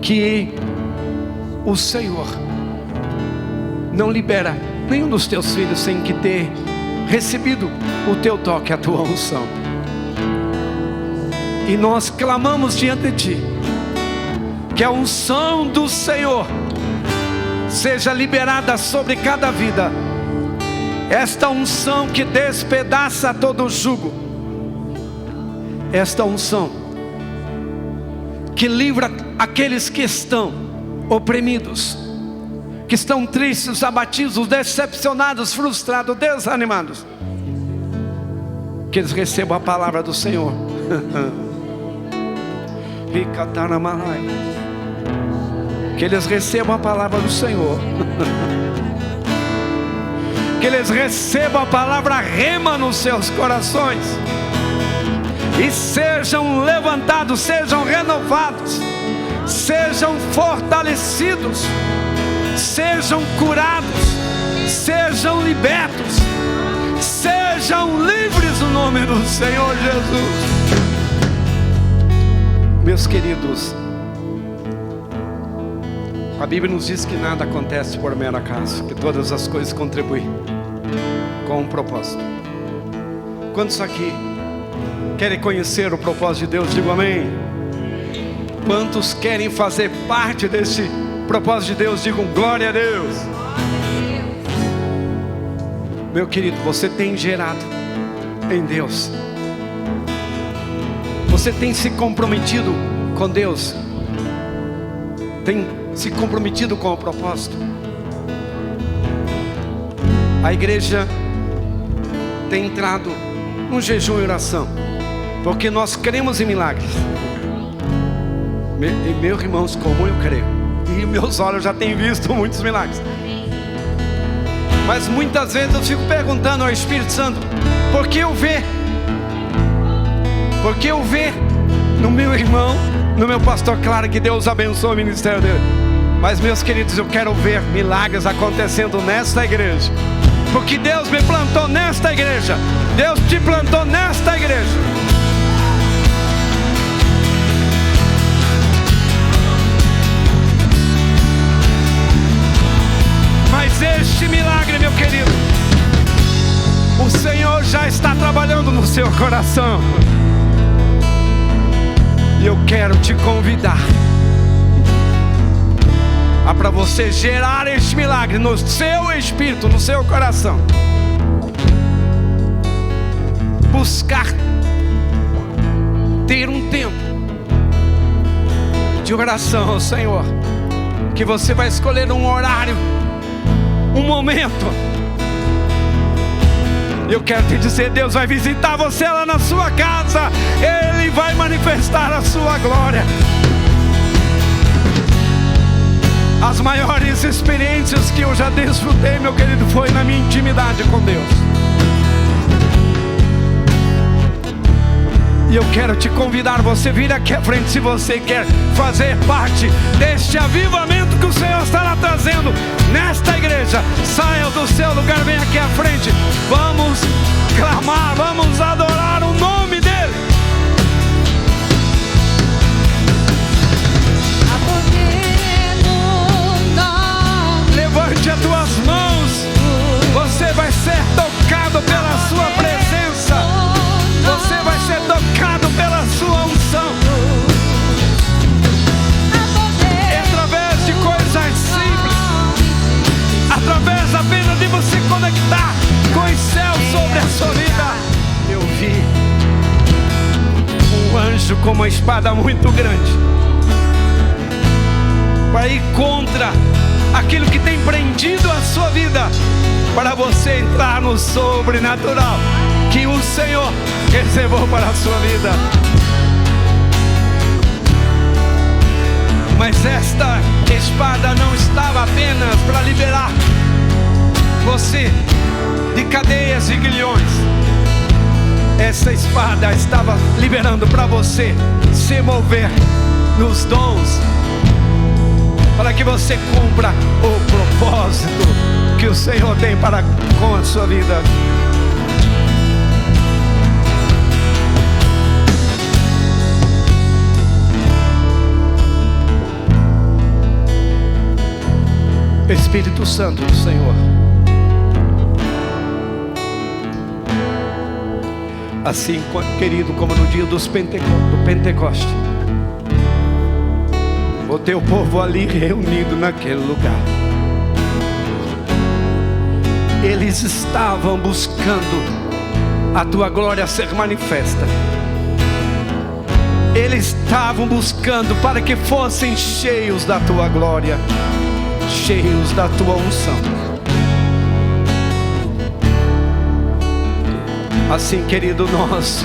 que o Senhor não libera nenhum dos teus filhos sem que ter recebido o teu toque, a tua unção. E nós clamamos diante de ti que a unção do Senhor seja liberada sobre cada vida. Esta unção que despedaça todo jugo, esta unção que livra aqueles que estão oprimidos, que estão tristes, abatidos, decepcionados, frustrados, desanimados, que eles recebam a palavra do Senhor. Que eles recebam a palavra do Senhor. Que eles recebam a palavra rema nos seus corações e sejam levantados, sejam renovados, sejam fortalecidos, sejam curados, sejam libertos, sejam livres no nome do Senhor Jesus. Meus queridos, a Bíblia nos diz que nada acontece por mero acaso, que todas as coisas contribuem com um propósito. Quantos aqui querem conhecer o propósito de Deus? Digo amém. Quantos querem fazer parte desse propósito de Deus? Digam glória a Deus. Meu querido, você tem gerado em Deus, você tem se comprometido com Deus, tem se comprometido com o propósito. A igreja tem entrado num jejum e oração, porque nós cremos em milagres. Meus irmãos, como eu creio, e meus olhos já têm visto muitos milagres. Mas muitas vezes eu fico perguntando ao Espírito Santo, por que eu ver? Por que eu ver no meu irmão, no meu pastor? Claro que Deus abençoe o ministério dele, mas meus queridos, eu quero ver milagres acontecendo nesta igreja, porque Deus me plantou nesta igreja, Deus te plantou nesta igreja. Mas este milagre, meu querido, o Senhor já está trabalhando no seu coração. E eu quero te convidar para você gerar este milagre no seu espírito, no seu coração. Buscar ter um tempo de oração ao Senhor, que você vai escolher um horário, um momento. Eu quero te dizer, Deus vai visitar você lá na sua casa, Ele vai manifestar a sua glória. As maiores experiências que eu já desfrutei, meu querido, foi na minha intimidade com Deus. E eu quero te convidar, você vir aqui à frente se você quer fazer parte deste avivamento que o Senhor estará trazendo nesta igreja. Saia do seu lugar, vem aqui à frente. Vamos clamar, vamos adorar o nome dEle. com uma espada muito grande para ir contra aquilo que tem prendido a sua vida, para você entrar no sobrenatural que o Senhor reservou para a sua vida. Mas esta espada não estava apenas para liberar você de cadeias e grilhões. Essa espada estava liberando para você se mover nos dons, para que você cumpra o propósito que o Senhor tem para com a sua vida. Espírito Santo do Senhor, assim, querido, como no dia do Pentecoste, o teu povo ali reunido naquele lugar, eles estavam buscando a tua glória ser manifesta. Eles estavam buscando para que fossem cheios da tua glória, cheios da tua unção. Assim, querido, nós,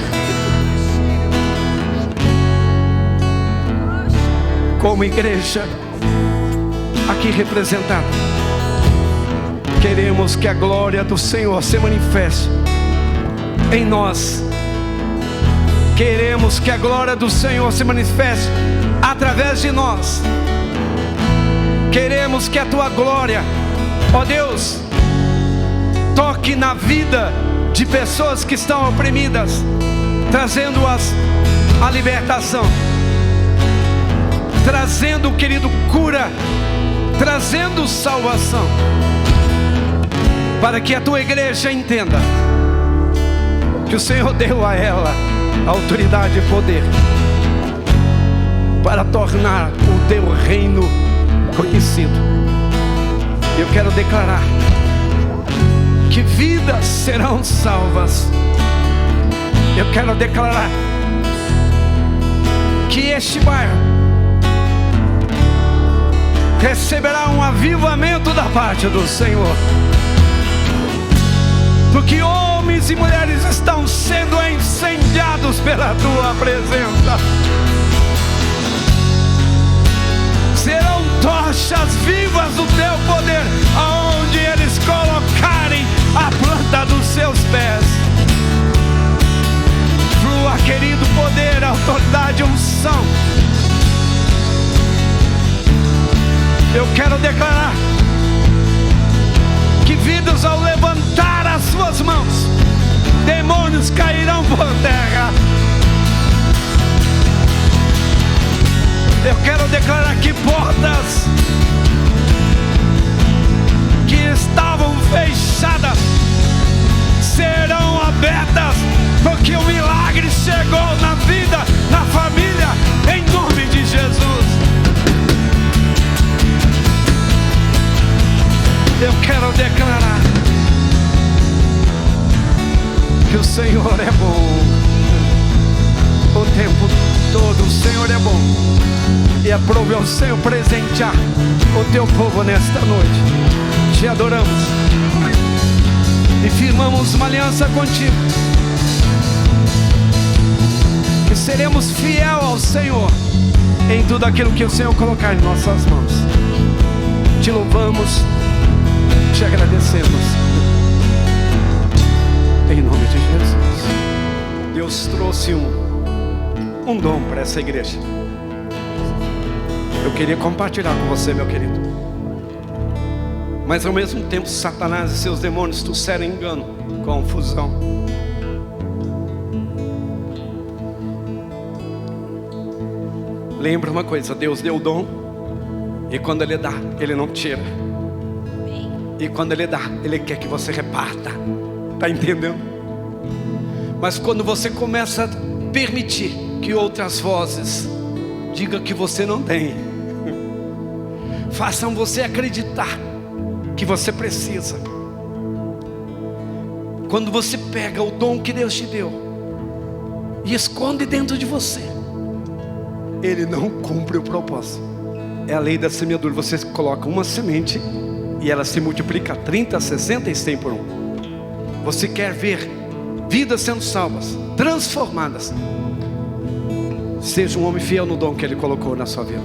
como igreja aqui representada, queremos que a glória do Senhor se manifeste em nós. Queremos que a glória do Senhor se manifeste através de nós. Queremos que a tua glória, ó Deus, toque na vida de pessoas que estão oprimidas, trazendo-as à libertação, trazendo, querido, cura, trazendo salvação, para que a tua igreja entenda que o Senhor deu a ela autoridade e poder para tornar o teu reino conhecido. Eu quero declarar que vidas serão salvas. Eu quero declarar que este bairro receberá um avivamento da parte do Senhor, porque homens e mulheres estão sendo incendiados pela tua presença. Serão tochas vivas do teu poder, aonde eles colocarem a planta dos seus pés. Flua, querido, poder, autoridade, unção. Eu quero declarar que vidas, ao levantar as suas mãos, demônios cairão por terra. Eu quero declarar que portas que estavam fechadas serão abertas, porque o milagre chegou na vida, na família, em nome de Jesus. Eu quero declarar que o Senhor é bom o tempo todo. O Senhor é bom, e aprove ao Senhor presentear o teu povo nesta noite. Te adoramos e firmamos uma aliança contigo, que seremos fiel ao Senhor em tudo aquilo que o Senhor colocar em nossas mãos. Te louvamos, te agradecemos, em nome de Jesus. Deus trouxe um dom para essa igreja. Eu queria compartilhar com você, meu querido, mas ao mesmo tempo Satanás e seus demônios trouxeram engano, confusão. Lembra uma coisa: Deus deu o dom, e quando Ele dá, Ele não tira. E quando Ele dá, Ele quer que você reparta. Está entendendo? Mas quando você começa a permitir que outras vozes digam que você não tem, façam você acreditar que você precisa. Quando você pega o dom que Deus te deu e esconde dentro de você, ele não cumpre o propósito. É a lei da semeadura. Você coloca uma semente e ela se multiplica 30, 60 e 100 por 1. Você quer ver vidas sendo salvas, transformadas. Seja um homem fiel no dom que ele colocou na sua vida.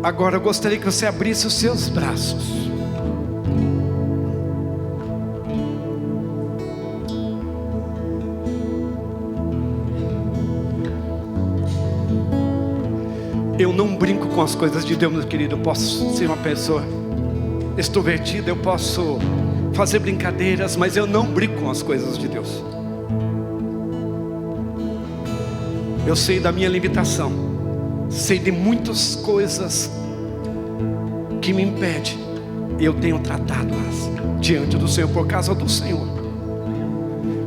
Agora eu gostaria que você abrisse os seus braços. Eu não brinco com as coisas de Deus, meu querido. Eu posso ser uma pessoa extrovertida, eu posso fazer brincadeiras, mas eu não brinco com as coisas de Deus. Eu sei da minha limitação, sei de muitas coisas que me impedem. Eu tenho tratado-as diante do Senhor, por causa do Senhor.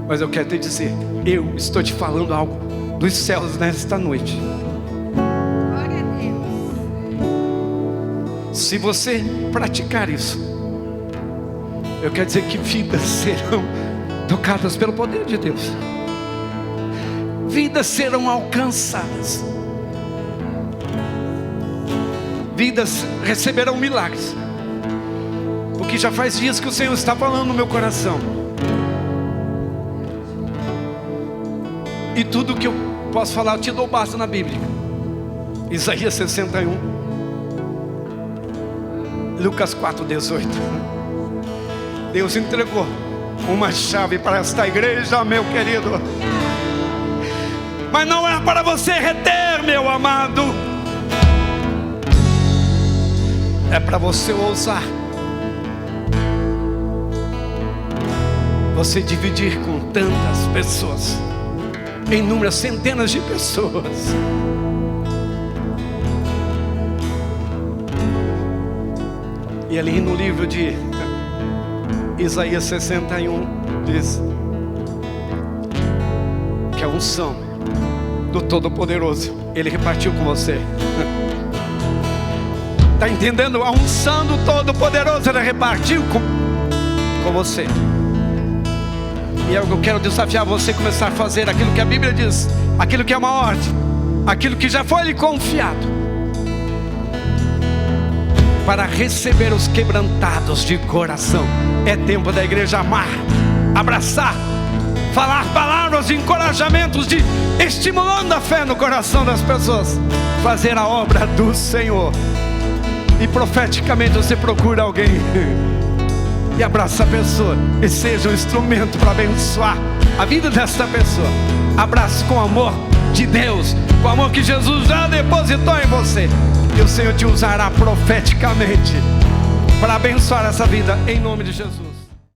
Mas eu quero te dizer, eu estou te falando algo dos céus nesta noite. Se você praticar isso, eu quero dizer que vidas serão tocadas pelo poder de Deus. Vidas serão alcançadas. Vidas receberão milagres. Porque já faz dias que o Senhor está falando no meu coração. E tudo que eu posso falar, eu te dou base na Bíblia. Isaías 61. Lucas 4:18. Deus entregou uma chave para esta igreja, meu querido. Mas não é para você reter, meu amado. É para você ousar. Você dividir com tantas pessoas, inúmeras centenas de pessoas. E ali no livro de Isaías 61 diz que a unção do Todo-Poderoso Ele repartiu com você. Está entendendo? A unção do Todo-Poderoso Ele repartiu com você. E é o que eu quero desafiar você a começar a fazer aquilo que a Bíblia diz, aquilo que é uma ordem, aquilo que já foi lhe confiado, para receber os quebrantados de coração. É tempo da igreja amar, abraçar, falar palavras de encorajamentos, de estimulando a fé no coração das pessoas, fazer a obra do Senhor. E profeticamente você procura alguém e abraça a pessoa, e seja um instrumento para abençoar a vida dessa pessoa. Abraça com o amor de Deus, com o amor que Jesus já depositou em você. E o Senhor te usará profeticamente para abençoar essa vida, em nome de Jesus.